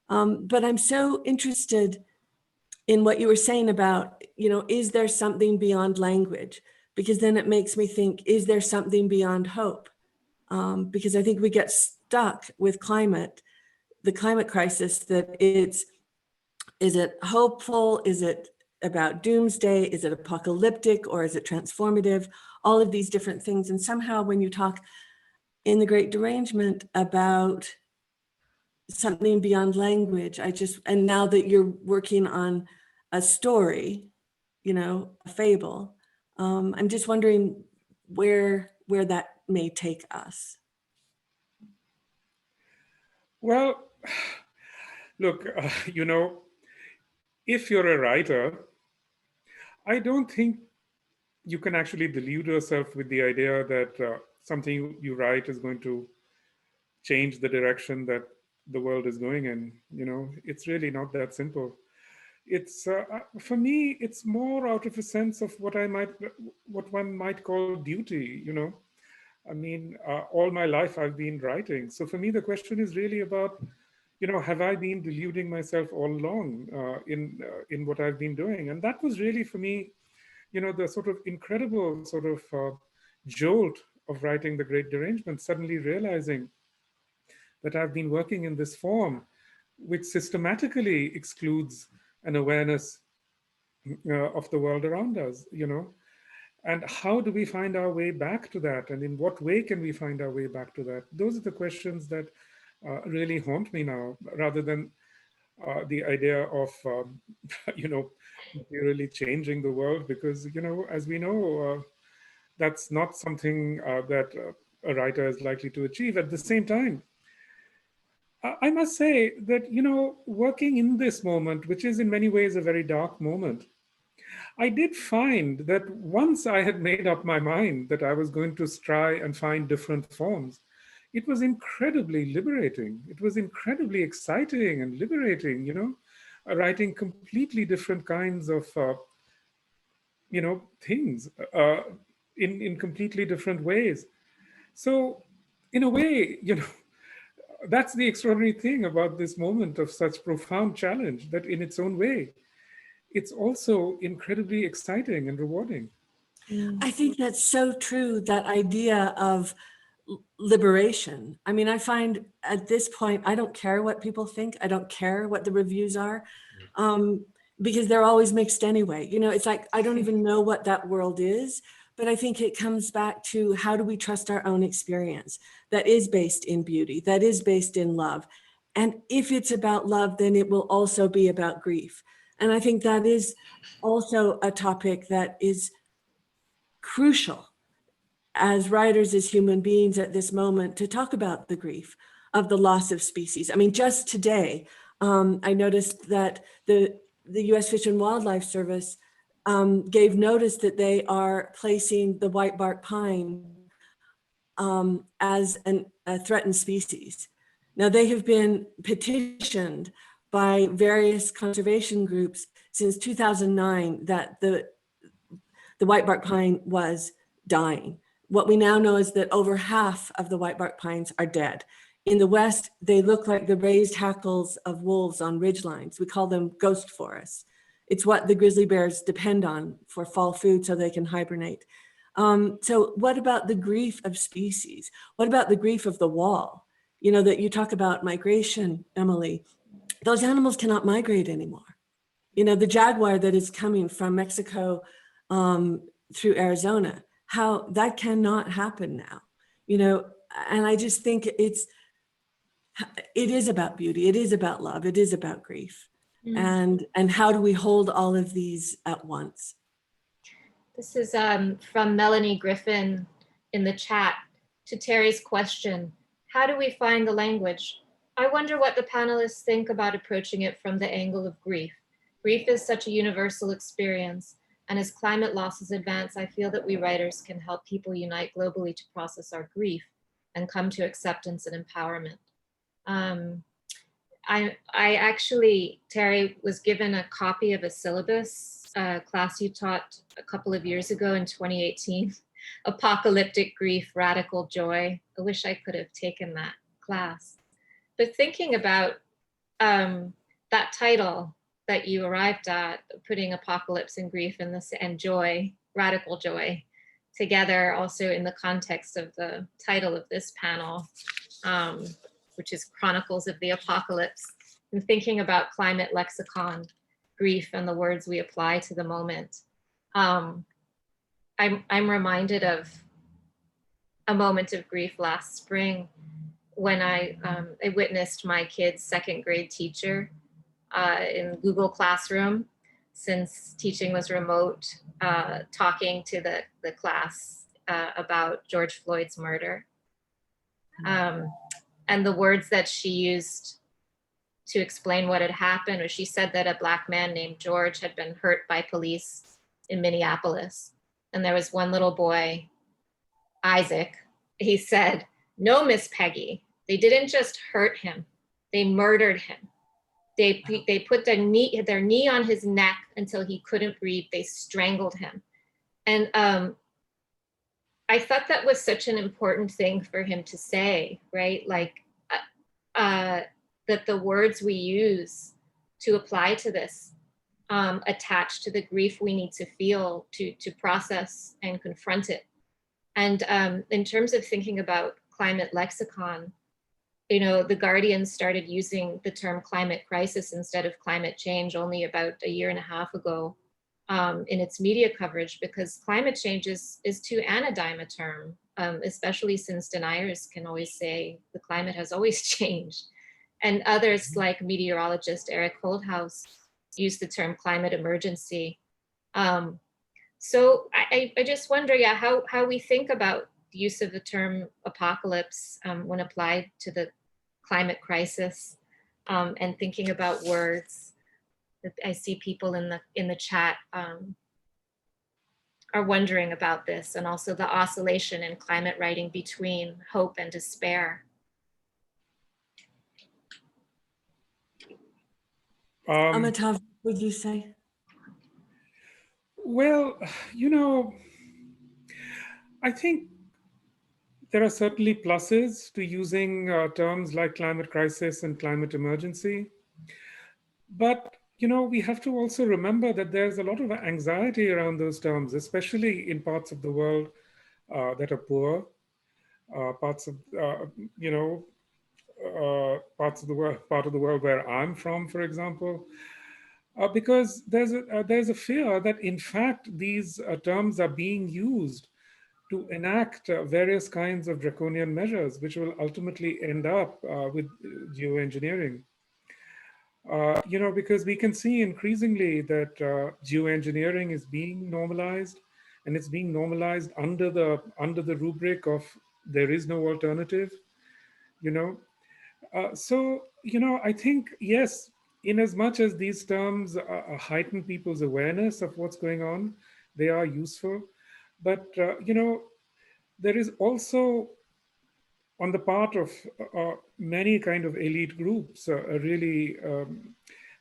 But I'm so interested in what you were saying about, is there something beyond language? Because then it makes me think, is there something beyond hope? Because I think we get stuck with the climate crisis, that is it hopeful? Is it about doomsday? Is it apocalyptic, or is it transformative? All of these different things. And somehow when you talk in the Great Derangement about something beyond language, and now that you're working on a story, a fable, I'm just wondering where that may take us. Well, look, if you're a writer, I don't think you can actually delude yourself with the idea that something you write is going to change the direction that the world is going in. It's really not that simple. It's for me, it's more out of a sense of what one might call duty. I mean, all my life I've been writing. So for me, the question is really about, have I been deluding myself all along in what I've been doing? And that was really for me, the sort of incredible sort of jolt of writing The Great Derangement, suddenly realizing that I've been working in this form, which systematically excludes an awareness of the world around us, and how do we find our way back to that? And in what way can we find our way back to that? Those are the questions that really haunt me now, rather than the idea of materially changing the world, because, as we know, that's not something that a writer is likely to achieve. At the same time, I must say that, working in this moment, which is in many ways a very dark moment, I did find that once I had made up my mind that I was going to try and find different forms, it was incredibly liberating. It was incredibly exciting and liberating, writing completely different kinds of, things in completely different ways. So in a way, that's the extraordinary thing about this moment of such profound challenge, that in its own way, it's also incredibly exciting and rewarding. I think that's so true, that idea of liberation. I mean, I find at this point, I don't care what people think. I don't care what the reviews are, because they're always mixed anyway. It's like, I don't even know what that world is, but I think it comes back to, how do we trust our own experience that is based in beauty, that is based in love? And if it's about love, then it will also be about grief. And I think that is also a topic that is crucial as writers, as human beings at this moment, to talk about the grief of the loss of species. I mean, just today, I noticed that the US Fish and Wildlife Service gave notice that they are placing the white bark pine as a threatened species. Now, they have been petitioned by various conservation groups since 2009 that the white bark pine was dying. What we now know is that over half of the white bark pines are dead. In the West, they look like the raised hackles of wolves on ridgelines. We call them ghost forests. It's what the grizzly bears depend on for fall food so they can hibernate. So what about the grief of species? What about the grief of the wall? That you talk about migration, Emily. Those animals cannot migrate anymore. The jaguar that is coming from Mexico through Arizona, how that cannot happen now, and I just think it is about beauty, it is about love, it is about grief. And how do we hold all of these at once? This is from Melanie Griffin in the chat to Terry's question. How do we find the language? I wonder what the panelists think about approaching it from the angle of grief. Grief is such a universal experience. And as climate losses advance, I feel that we writers can help people unite globally to process our grief and come to acceptance and empowerment. I actually, Terry, was given a copy of a syllabus class you taught a couple of years ago in 2018, Apocalyptic Grief, Radical Joy. I wish I could have taken that class. But thinking about that title that you arrived at, putting apocalypse and grief and joy, radical joy, together also in the context of the title of this panel, which is Chronicles of the Apocalypse, and thinking about climate lexicon, grief, and the words we apply to the moment. I'm reminded of a moment of grief last spring when I witnessed my kid's second grade teacher in Google Classroom, since teaching was remote, talking to the class about George Floyd's murder. And the words that she used to explain what had happened was, she said that a Black man named George had been hurt by police in Minneapolis. And there was one little boy, Isaac, he said, "No, Miss Peggy, they didn't just hurt him, they murdered him. They put their knee on his neck until he couldn't breathe. They strangled him." And I thought that was such an important thing for him to say, right? Like that the words we use to apply to this attach to the grief we need to feel to process and confront it. And in terms of thinking about climate lexicon, the Guardian started using the term climate crisis instead of climate change only about a year and a half ago in its media coverage, because climate change is too anodyne a term, especially since deniers can always say the climate has always changed. And others like meteorologist Eric Holdhouse use the term climate emergency. So I just wonder, yeah, how we think about the use of the term apocalypse when applied to the climate crisis, and thinking about words. I see people in the chat are wondering about this, and also the oscillation in climate writing between hope and despair. Amitav, what would you say? Well, I think there are certainly pluses to using terms like climate crisis and climate emergency. But, we have to also remember that there's a lot of anxiety around those terms, especially in parts of the world that are poor, parts of, part of the world where I'm from, for example, because there's a fear that in fact these terms are being used to enact various kinds of draconian measures, which will ultimately end up with geoengineering. Because we can see increasingly that geoengineering is being normalized, and it's being normalized under the rubric of there is no alternative. So I think, yes, in as much as these terms heighten people's awareness of what's going on, they are useful. But there is also, on the part of many kind of elite groups, really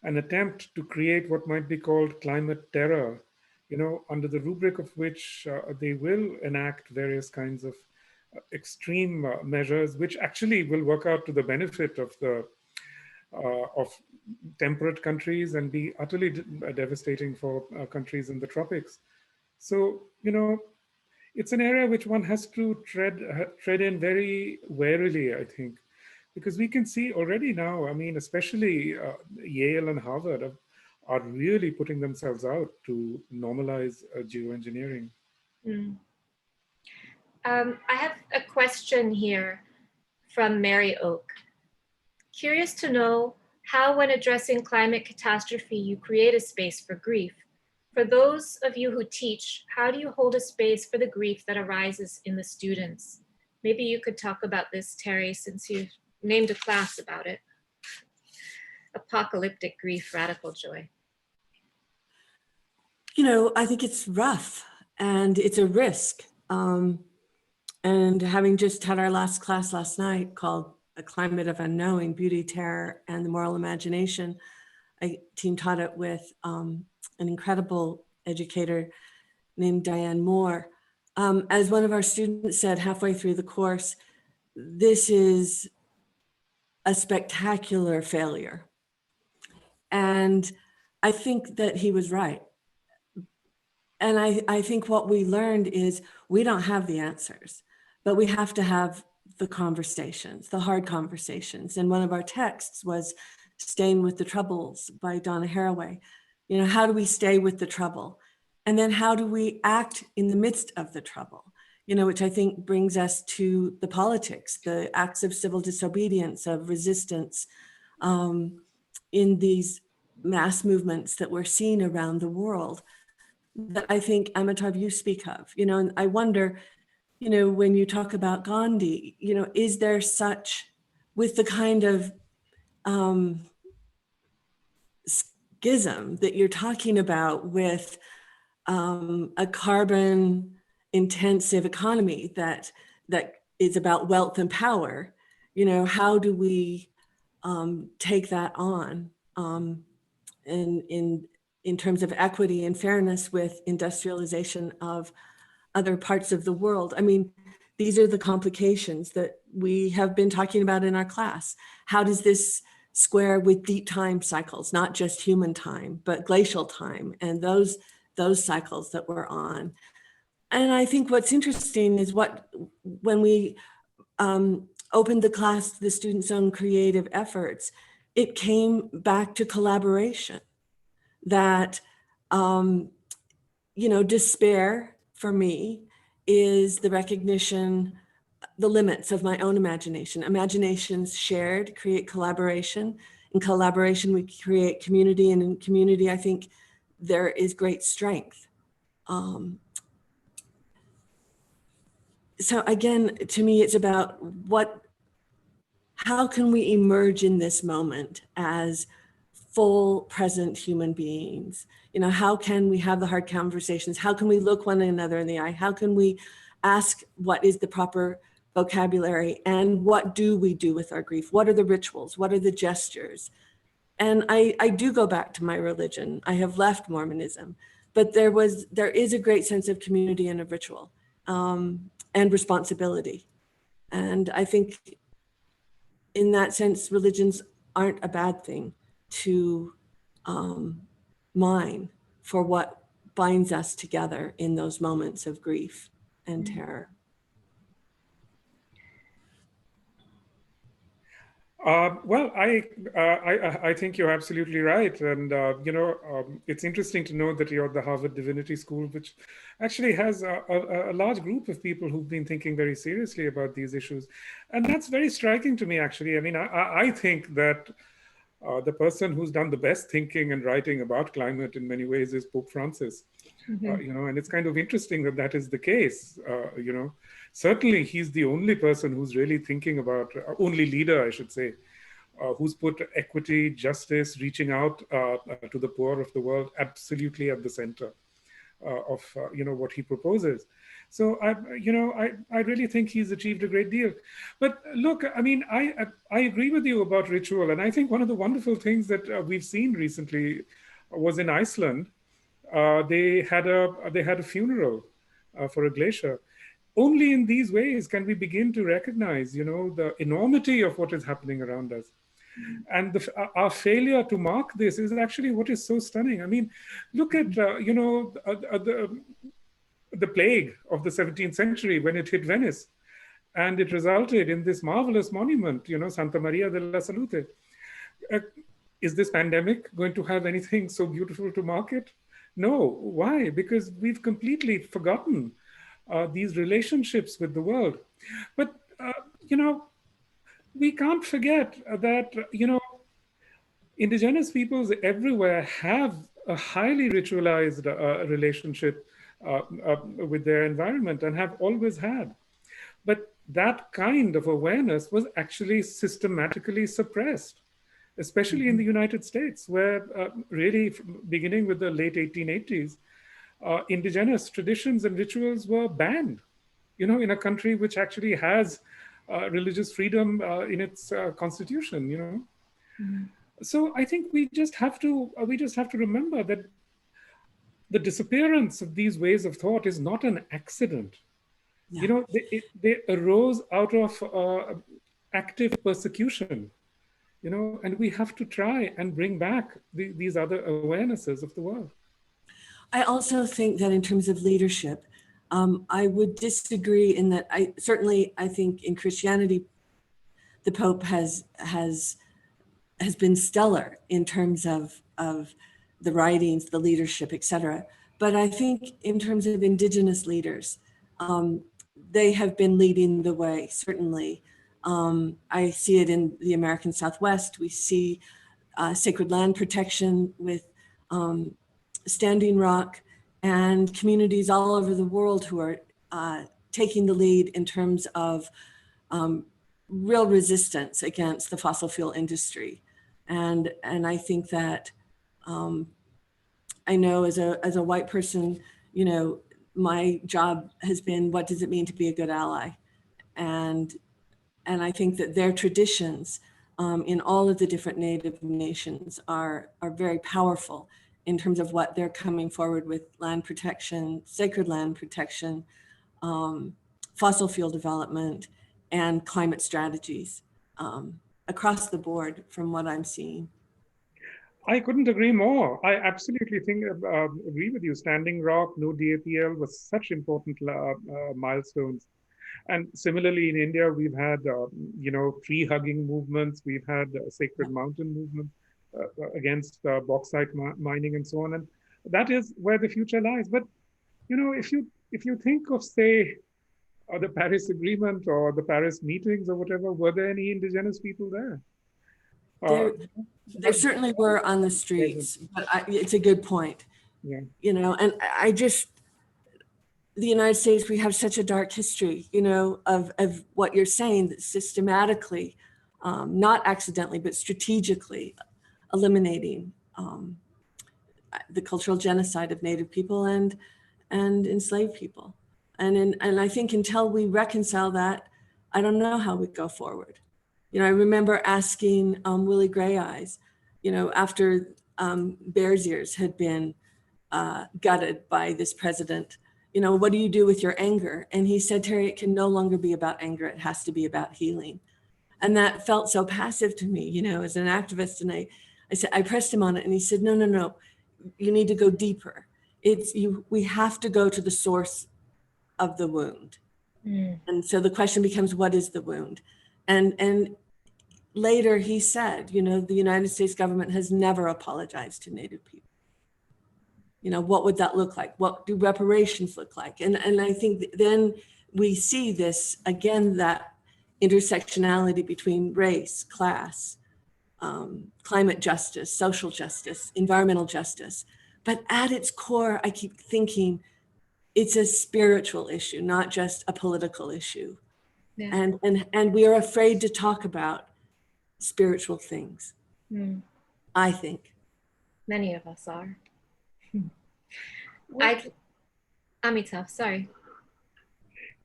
an attempt to create what might be called climate terror, under the rubric of which they will enact various kinds of extreme measures, which actually will work out to the benefit of temperate countries and be utterly devastating for countries in the tropics. So, it's an area which one has to tread in very warily, I think, because we can see already now, I mean, especially Yale and Harvard are really putting themselves out to normalize geoengineering. Mm. I have a question here from Mary Oak. Curious to know how, when addressing climate catastrophe, you create a space for grief. For those of you who teach, how do you hold a space for the grief that arises in the students? Maybe you could talk about this, Terry, since you named a class about it. Apocalyptic grief, radical joy. I think it's rough and it's a risk. And having just had our last class last night called A Climate of Unknowing, Beauty, Terror, and the Moral Imagination, I team taught it with an incredible educator named Diane Moore. As one of our students said halfway through the course, this is a spectacular failure. And I think that he was right. And I think what we learned is we don't have the answers, but we have to have the conversations, the hard conversations. And one of our texts was Staying with the Troubles by Donna Haraway. How do we stay with the trouble? And then how do we act in the midst of the trouble? Which I think brings us to the politics, the acts of civil disobedience, of resistance in these mass movements that we're seeing around the world that I think, Amitav, you speak of. And I wonder, when you talk about Gandhi, is there such, with the kind of schism that you're talking about with a carbon intensive economy that is about wealth and power, how do we take that on in terms of equity and fairness with industrialization of other parts of the world? I mean, these are the complications that we have been talking about in our class. How does this square with deep time cycles, not just human time, but glacial time, and those cycles that we're on? And I think what's interesting is when we opened the class to the students' own creative efforts, it came back to collaboration. That, despair for me is the recognition, the limits of my own imagination. Imaginations shared create collaboration. In collaboration, we create community, and in community, I think there is great strength. So again, to me, it's about how can we emerge in this moment as full present human beings? How can we have the hard conversations? How can we look one another in the eye? How can we ask what is the proper vocabulary, and what do we do with our grief? What are the rituals? What are the gestures? And I do go back to my religion. I have left Mormonism, but there is a great sense of community and of ritual and responsibility. And I think in that sense, religions aren't a bad thing to mine for what binds us together in those moments of grief and terror. Well, I think you're absolutely right, and it's interesting to know that you're at the Harvard Divinity School, which actually has a large group of people who've been thinking very seriously about these issues, and that's very striking to me. Actually, I mean, I think that the person who's done the best thinking and writing about climate in many ways is Pope Francis. And it's kind of interesting that that is the case. Certainly he's the only person who's really thinking about, only leader, I should say, who's put equity, justice, reaching out to the poor of the world absolutely at the center of what he proposes. So I really think he's achieved a great deal. But look, I mean, I agree with you about ritual, and I think one of the wonderful things that we've seen recently was in Iceland. They had a funeral for a glacier. Only in these ways can we begin to recognize, the enormity of what is happening around us. And our failure to mark this is actually what is so stunning. I mean, look at, the plague of the 17th century when it hit Venice. And it resulted in this marvelous monument, Santa Maria della Salute. Is this pandemic going to have anything so beautiful to mark it? No. Why? Because we've completely forgotten these relationships with the world. But, we can't forget that, indigenous peoples everywhere have a highly ritualized relationship with their environment and have always had. But that kind of awareness was actually systematically suppressed, especially in the United States, where really beginning with the late 1880s, indigenous traditions and rituals were banned, in a country which actually has religious freedom in its constitution, So I think we just have to remember that the disappearance of these ways of thought is not an accident. Yeah. They arose out of active persecution, and we have to try and bring back these other awarenesses of the world. I also think that in terms of leadership, I would disagree in that I think in Christianity, the Pope has been stellar in terms of the writings, the leadership, et cetera. But I think in terms of indigenous leaders, they have been leading the way, certainly. I see it in the American Southwest. We see sacred land protection with Standing Rock and communities all over the world who are taking the lead in terms of real resistance against the fossil fuel industry. And I think that I know as a white person, my job has been, what does it mean to be a good ally? And I think that their traditions in all of the different Native nations are very powerful in terms of what they're coming forward with: land protection, sacred land protection, fossil fuel development, and climate strategies across the board from what I'm seeing. I couldn't agree more. I absolutely agree with you. Standing Rock, no DAPL was such important milestones. And similarly in India, we've had, tree hugging movements. We've had sacred mountain movement against bauxite mining and so on. And that is where the future lies. But, if you think of, say, the Paris Agreement or the Paris meetings or whatever, were there any indigenous people there? There certainly were on the streets, but it's a good point. Yeah. You know, and I just, the United States, we have such a dark history, you know, of what you're saying, that systematically, not accidentally, but strategically eliminating the cultural genocide of Native people and enslaved people. And I think until we reconcile that, I don't know how we go forward. You know, I remember asking Willie Gray Eyes, you know, after Bears Ears had been gutted by this president, you know, what do you do with your anger? And he said, Terry, it can no longer be about anger. It has to be about healing. And that felt so passive to me, you know, as an activist. And I pressed him on it, and he said, no, you need to go deeper. We have to go to the source of the wound. And so the question becomes, what is the wound? And later he said, you know, the United States government has never apologized to Native people. You know, what would that look like? What do reparations look like? And I think then we see this, again, that intersectionality between race, class, climate justice, social justice, environmental justice. But at its core, I keep thinking it's a spiritual issue, not just a political issue. Yeah. And we are afraid to talk about spiritual things, I think. Many of us are. Amitav, sorry.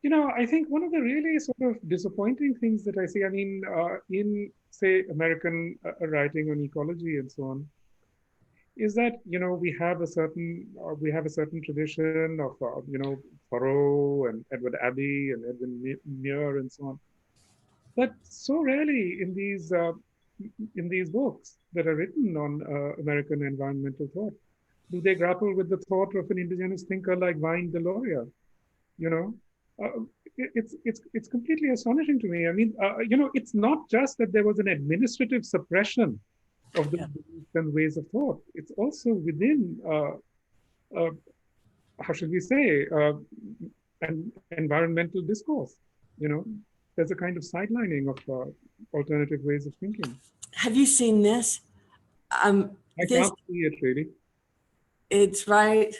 You know, I think one of the really sort of disappointing things that I see, I mean, in, say, American writing on ecology and so on, is that, you know, we have a certain tradition of, you know, Thoreau and Edward Abbey and Edwin Muir and so on. But so rarely in these books that are written on American environmental thought do they grapple with the thought of an indigenous thinker like Vine Deloria. You know, it's completely astonishing to me. I mean, you know, it's not just that there was an administrative suppression of the beliefs and ways of thought. It's also within, how should we say, an environmental discourse. You know, there's a kind of sidelining of alternative ways of thinking. Have you seen this? I can't see it really. It's right.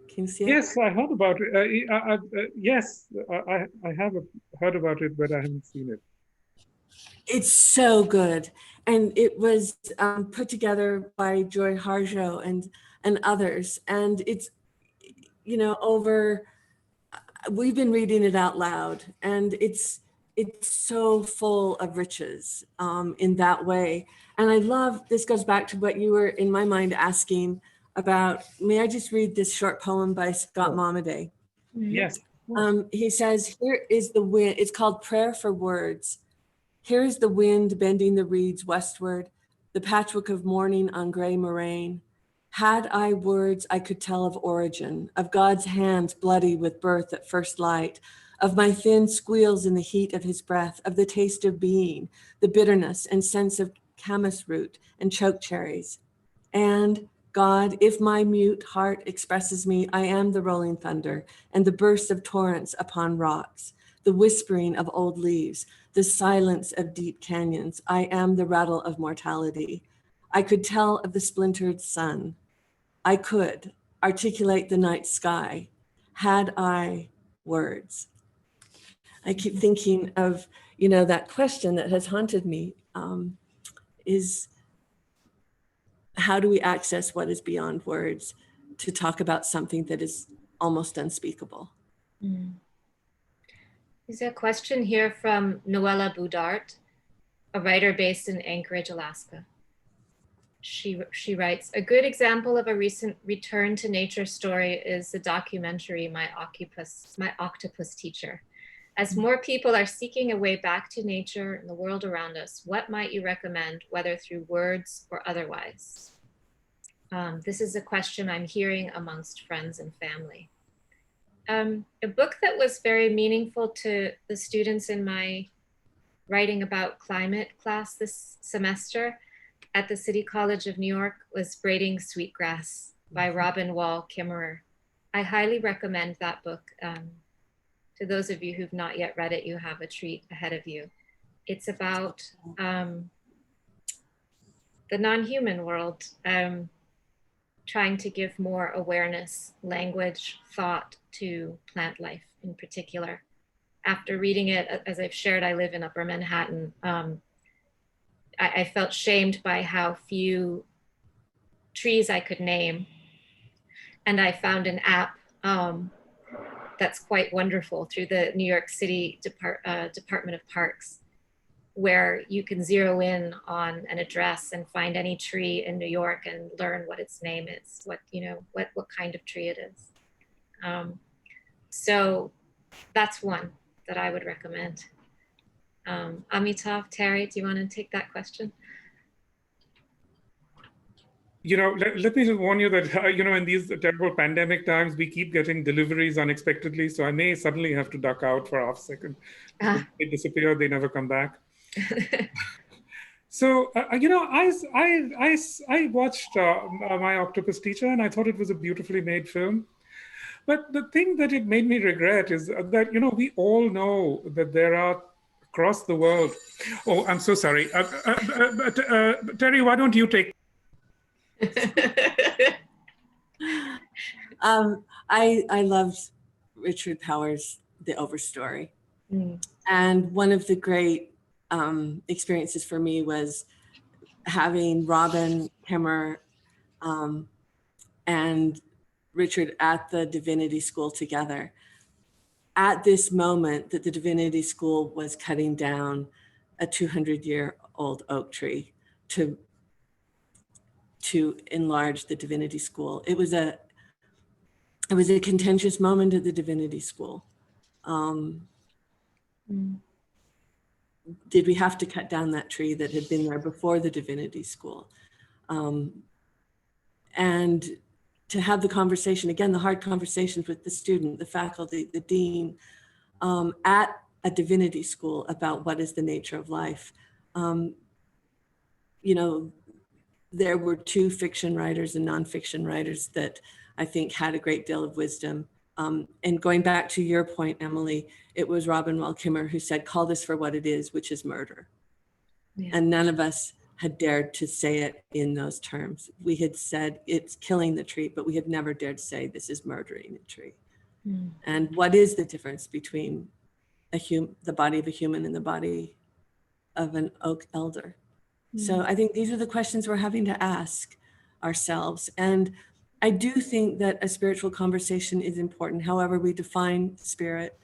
Can you see it? Yes, I heard about it. Yes, I have heard about it, but I haven't seen it. It's so good. And it was put together by Joy Harjo and others. And it's, you know, we've been reading it out loud, and it's so full of riches in that way. And I love, this goes back to what you were in my mind asking about. May I just read this short poem by Scott Momaday? Yes. He says, here is the wind, it's called Prayer for Words. Here is the wind bending the reeds westward, the patchwork of morning on gray moraine. Had I words, I could tell of origin, of God's hands bloody with birth at first light, of my thin squeals in the heat of his breath, of the taste of being, the bitterness and sense of camas root and chokecherries. And God, if my mute heart expresses me, I am the rolling thunder and the burst of torrents upon rocks, the whispering of old leaves, the silence of deep canyons. I am the rattle of mortality. I could tell of the splintered sun. I could articulate the night sky, had I words. I keep thinking of, you know, that question that has haunted me is, how do we access what is beyond words to talk about something that is almost unspeakable? There's a question here from Noella Boudart, a writer based in Anchorage, Alaska. She writes, a good example of a recent return to nature story is the documentary My Octopus Teacher. As more people are seeking a way back to nature and the world around us, what might you recommend, whether through words or otherwise? This is a question I'm hearing amongst friends and family. A book that was very meaningful to the students in my writing about climate class this semester at the City College of New York was Braiding Sweetgrass by Robin Wall Kimmerer. I highly recommend that book. To those of you who've not yet read it, you have a treat ahead of you. it's about the non-human world, trying to give more awareness, language, thought to plant life in particular. After reading it, as I've shared, I live in Upper Manhattan. I felt shamed by how few trees I could name. And I found an app that's quite wonderful through the New York City Department of Parks, where you can zero in on an address and find any tree in New York and learn what its name is, what kind of tree it is. So that's one that I would recommend. Amitav, Terry, do you want to take that question? Let me just warn you that, in these terrible pandemic times, we keep getting deliveries unexpectedly. So I may suddenly have to duck out for half a second. They disappear, they never come back. So, I watched My Octopus Teacher, and I thought it was a beautifully made film. But the thing that it made me regret is that, we all know that there are across the world. Oh, I'm so sorry. Terry, why don't you take? I loved Richard Powers' The Overstory. And one of the great experiences for me was having Robin Kimmer and Richard at the Divinity School together. At this moment that the Divinity School was cutting down a 200-year-old oak tree to enlarge the Divinity School. It was a contentious moment at the Divinity School. Did we have to cut down that tree that had been there before the Divinity School? And to have the conversation, again, the hard conversations with the student, the faculty, the dean, at a Divinity School about what is the nature of life. There were two fiction writers and nonfiction writers that I think had a great deal of wisdom. And going back to your point, Emily, it was Robin Wall Kimmer who said, call this for what it is, which is murder. Yeah. And none of us had dared to say it in those terms. We had said it's killing the tree, but we had never dared say this is murdering a tree. And what is the difference between the body of a human and the body of an oak elder? So I think these are the questions we're having to ask ourselves. And I do think that a spiritual conversation is important, however we define spirit,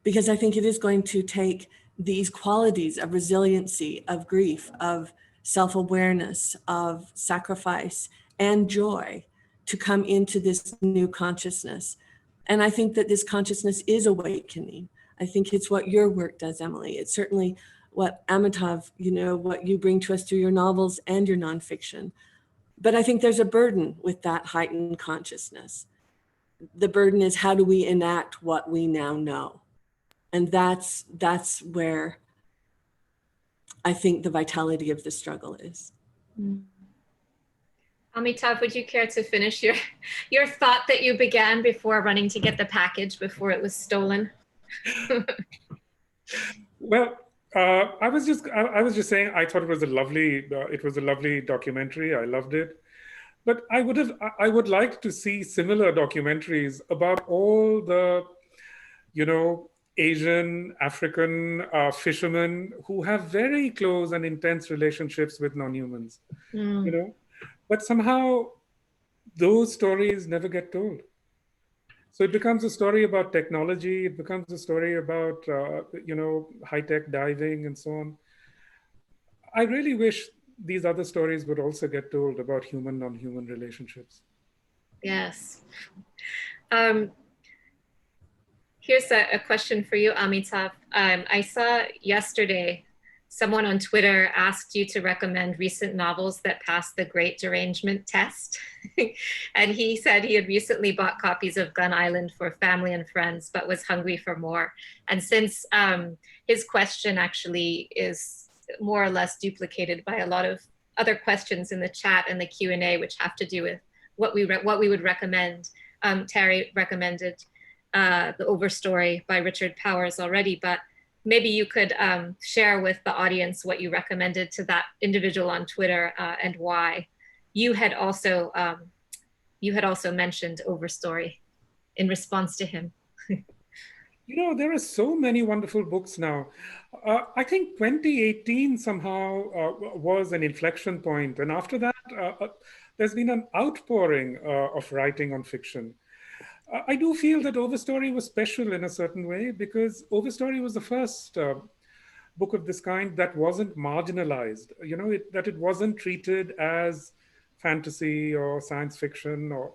because I think it is going to take these qualities of resiliency, of grief, of self-awareness, of sacrifice and joy to come into this new consciousness. And I think that this consciousness is awakening. I think it's what your work does, Emily. It's certainly what Amitav, what you bring to us through your novels and your nonfiction. But I think there's a burden with that heightened consciousness. The burden is, how do we enact what we now know? And that's where I think the vitality of the struggle is. Amitav, would you care to finish your thought that you began before running to get the package before it was stolen? Well, I was just saying, I thought it was a lovely documentary. I loved it. But I would like to see similar documentaries about all the, Asian, African fishermen who have very close and intense relationships with non-humans, but somehow those stories never get told. So it becomes a story about technology. It becomes a story about, high-tech diving and so on. I really wish these other stories would also get told about human, non-human relationships. Yes. Here's a question for you, Amitav. I saw yesterday someone on Twitter asked you to recommend recent novels that passed the Great Derangement test. And he said he had recently bought copies of Gun Island for family and friends, but was hungry for more. And since his question actually is more or less duplicated by a lot of other questions in the chat and the Q&A, which have to do with what we would recommend. Terry recommended The Overstory by Richard Powers already, but maybe you could share with the audience what you recommended to that individual on Twitter and why. You had also mentioned Overstory in response to him. There are so many wonderful books now. I think 2018 somehow was an inflection point. And after that, there's been an outpouring of writing on fiction. I do feel that Overstory was special in a certain way because Overstory was the first book of this kind that wasn't marginalized, that it wasn't treated as fantasy or science fiction, or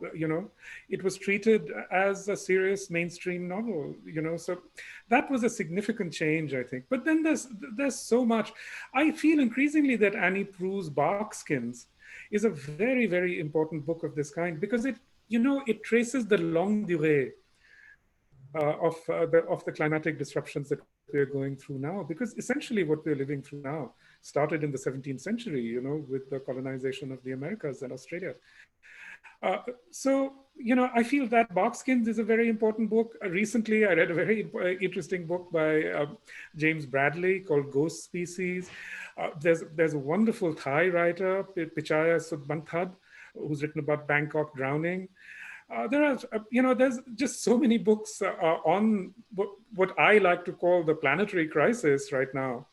it was treated as a serious mainstream novel, so that was a significant change, I think. But then there's so much. I feel increasingly that Annie Proulx's Barkskins is a very, very important book of this kind because it traces the longue durée of the climatic disruptions that we're going through now, because essentially what we're living through now started in the 17th century, with the colonization of the Americas and Australia. So, I feel that Barkskins is a very important book. Recently, I read a very interesting book by James Bradley called Ghost Species. There's a wonderful Thai writer, Pichaya Sudbanthad, who's written about Bangkok drowning. There's just so many books on what I like to call the planetary crisis right now.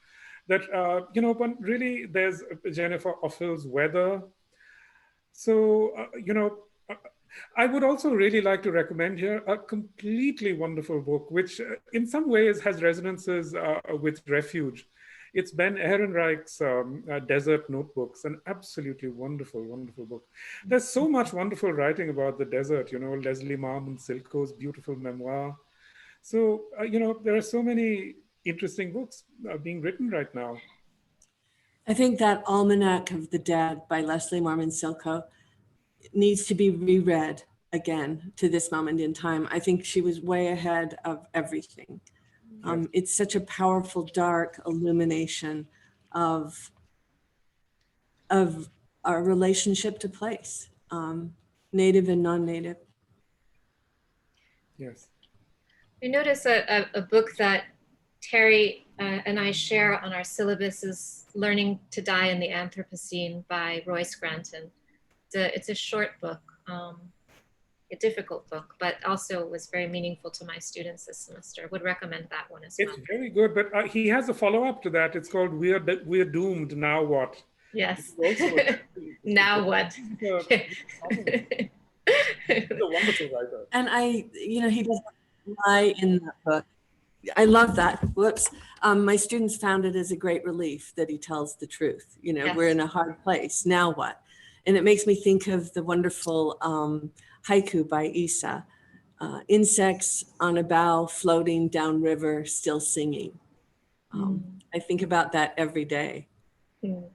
That but really, there's Jennifer Offill's Weather. So I would also really like to recommend here a completely wonderful book, which in some ways has resonances with Refuge. It's Ben Ehrenreich's Desert Notebooks, an absolutely wonderful, wonderful book. There's so much wonderful writing about the desert, Leslie Marmon Silko's beautiful memoir. So, there are so many interesting books being written right now. I think that Almanac of the Dead by Leslie Marmon Silko needs to be reread again to this moment in time. I think she was way ahead of everything. It's such a powerful, dark illumination of our relationship to place, native and non-native. Yes. I notice a book that Terry and I share on our syllabus is Learning to Die in the Anthropocene by Roy Scranton. It's a short book, a difficult book, but also was very meaningful to my students this semester. Would recommend that one as well. It's very good, but he has a follow-up to that. It's called We're Doomed, Now What? Yes. Now what? He's a wonderful writer. And he doesn't lie in that book. I love that. Whoops. My students found it as a great relief that he tells the truth. Yes. We're in a hard place. Now what? And it makes me think of the wonderful haiku by Isa. Insects on a bough floating downriver, still singing. I think about that every day.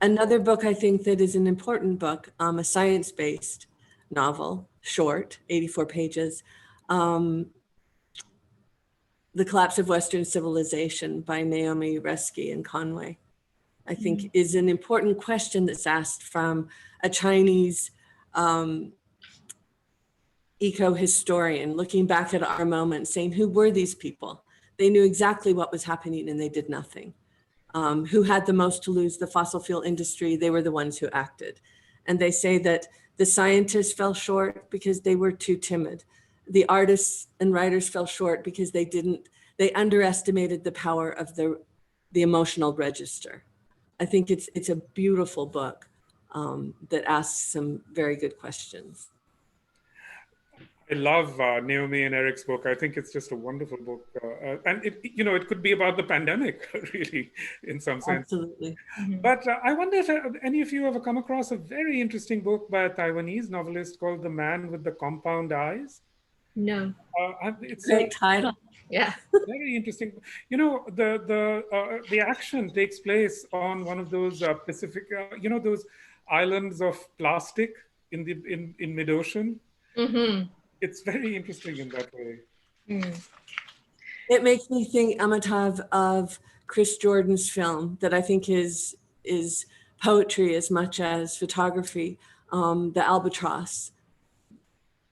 Another book I think that is an important book, a science-based novel, short, 84 pages, The Collapse of Western Civilization by Naomi Resky and Conway, I think is an important question that's asked from a Chinese eco-historian looking back at our moment, saying, who were these people? They knew exactly what was happening and they did nothing. Who had the most to lose? The fossil fuel industry. They were the ones who acted. And they say that the scientists fell short because they were too timid. The artists and writers fell short because they underestimated the power of the emotional register. I think it's a beautiful book that asks some very good questions. I love Naomi and Eric's book. I think it's just a wonderful book. And it could be about the pandemic, really, in some sense. Absolutely. But I wonder if any of you ever come across a very interesting book by a Taiwanese novelist called The Man with the Compound Eyes. No. It's Great title. Yeah. Very interesting. The action takes place on one of those Pacific, those islands of plastic in mid-ocean. It's very interesting in that way. It makes me think, Amitav, of Chris Jordan's film that I think is poetry as much as photography, The Albatross.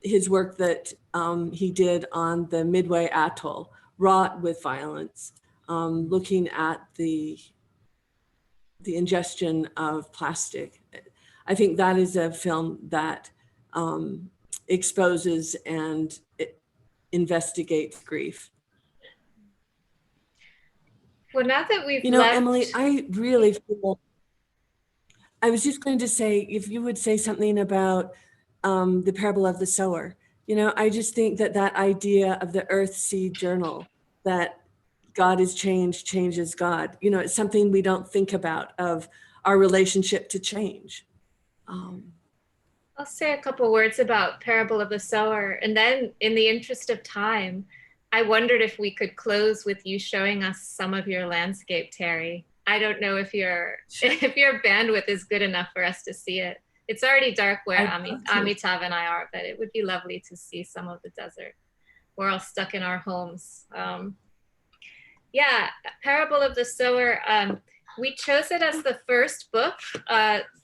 His work that he did on the Midway Atoll, wrought with violence, looking at the ingestion of plastic. I think that is a film that exposes and investigates grief. Well, now that we've Emily, I really feel, I was just going to say, if you would say something about the parable of the sower. I just think that idea of the earth seed journal, that God is changed, change is God. It's something we don't think about, of our relationship to change. I'll say a couple words about Parable of the Sower, and then in the interest of time, I wondered if we could close with you showing us some of your landscape, Terry. I don't know if your bandwidth is good enough for us to see it. It's already dark where Amitav and I are, but it would be lovely to see some of the desert. We're all stuck in our homes. Yeah, Parable of the Sower. We chose it as the first book.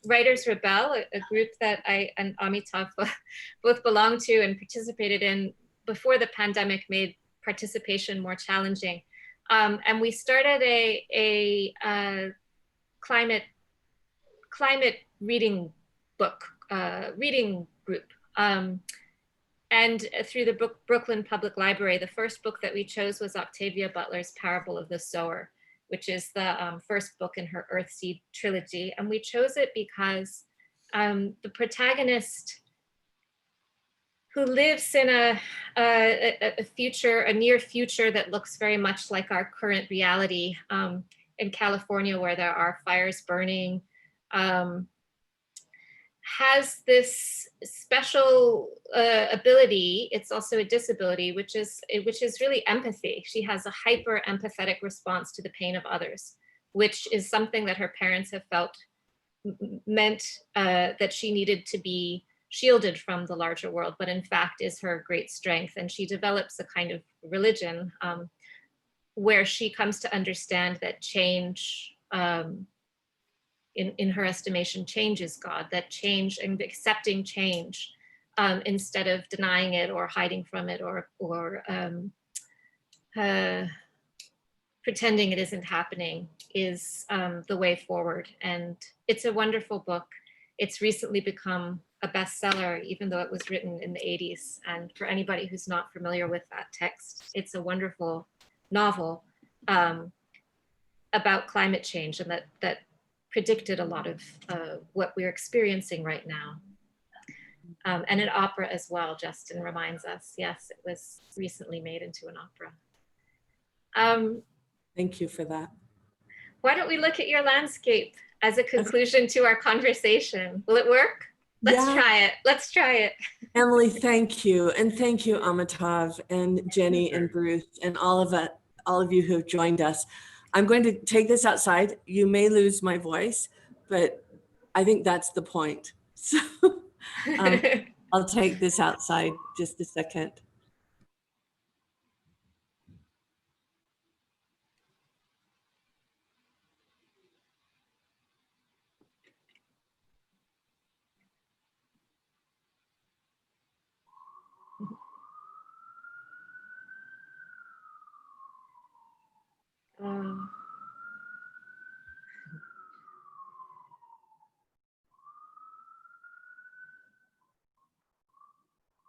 Writers Rebel, a group that I and Amitav both belonged to and participated in before the pandemic made participation more challenging. And we started a climate reading book, reading group. And through the Brooklyn Public Library, the first book that we chose was Octavia Butler's Parable of the Sower, which is the first book in her Earthseed trilogy. And we chose it because the protagonist, who lives in a future, a near future that looks very much like our current reality in California, where there are fires burning, has this special ability. It's also a disability, which is really empathy. She has a hyper empathetic response to the pain of others, which is something that her parents have felt meant that she needed to be shielded from the larger world, but in fact is her great strength. And she develops a kind of religion where she comes to understand that change, in her estimation, change is God, that change and accepting change instead of denying it or hiding from it or pretending it isn't happening is the way forward. And it's a wonderful book. It's recently become a bestseller, even though it was written in the 80s. And for anybody who's not familiar with that text, it's a wonderful novel about climate change, and that predicted a lot of what we're experiencing right now. And an opera as well, Justin reminds us. Yes, it was recently made into an opera. Thank you for that. Why don't we look at your landscape as a conclusion to our conversation? Will it work? Let's try it. Let's try it. Emily, thank you. And thank you, Amitav and Jenny and Bruce and all of you who have joined us. I'm going to take this outside. You may lose my voice, but I think that's the point. So I'll take this outside just a second.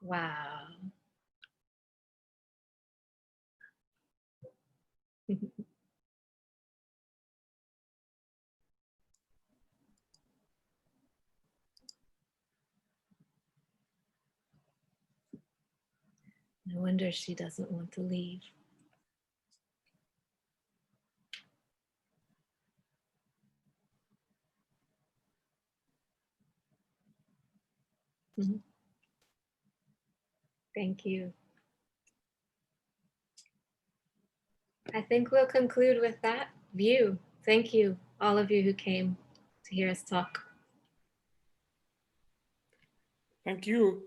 Wow. No wonder she doesn't want to leave. Thank you. I think we'll conclude with that view. Thank you, all of you who came to hear us talk. Thank you.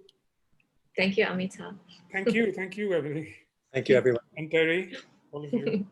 Thank you, Amitav. Thank you, Emily. Thank you, everyone. And Terry, all of you.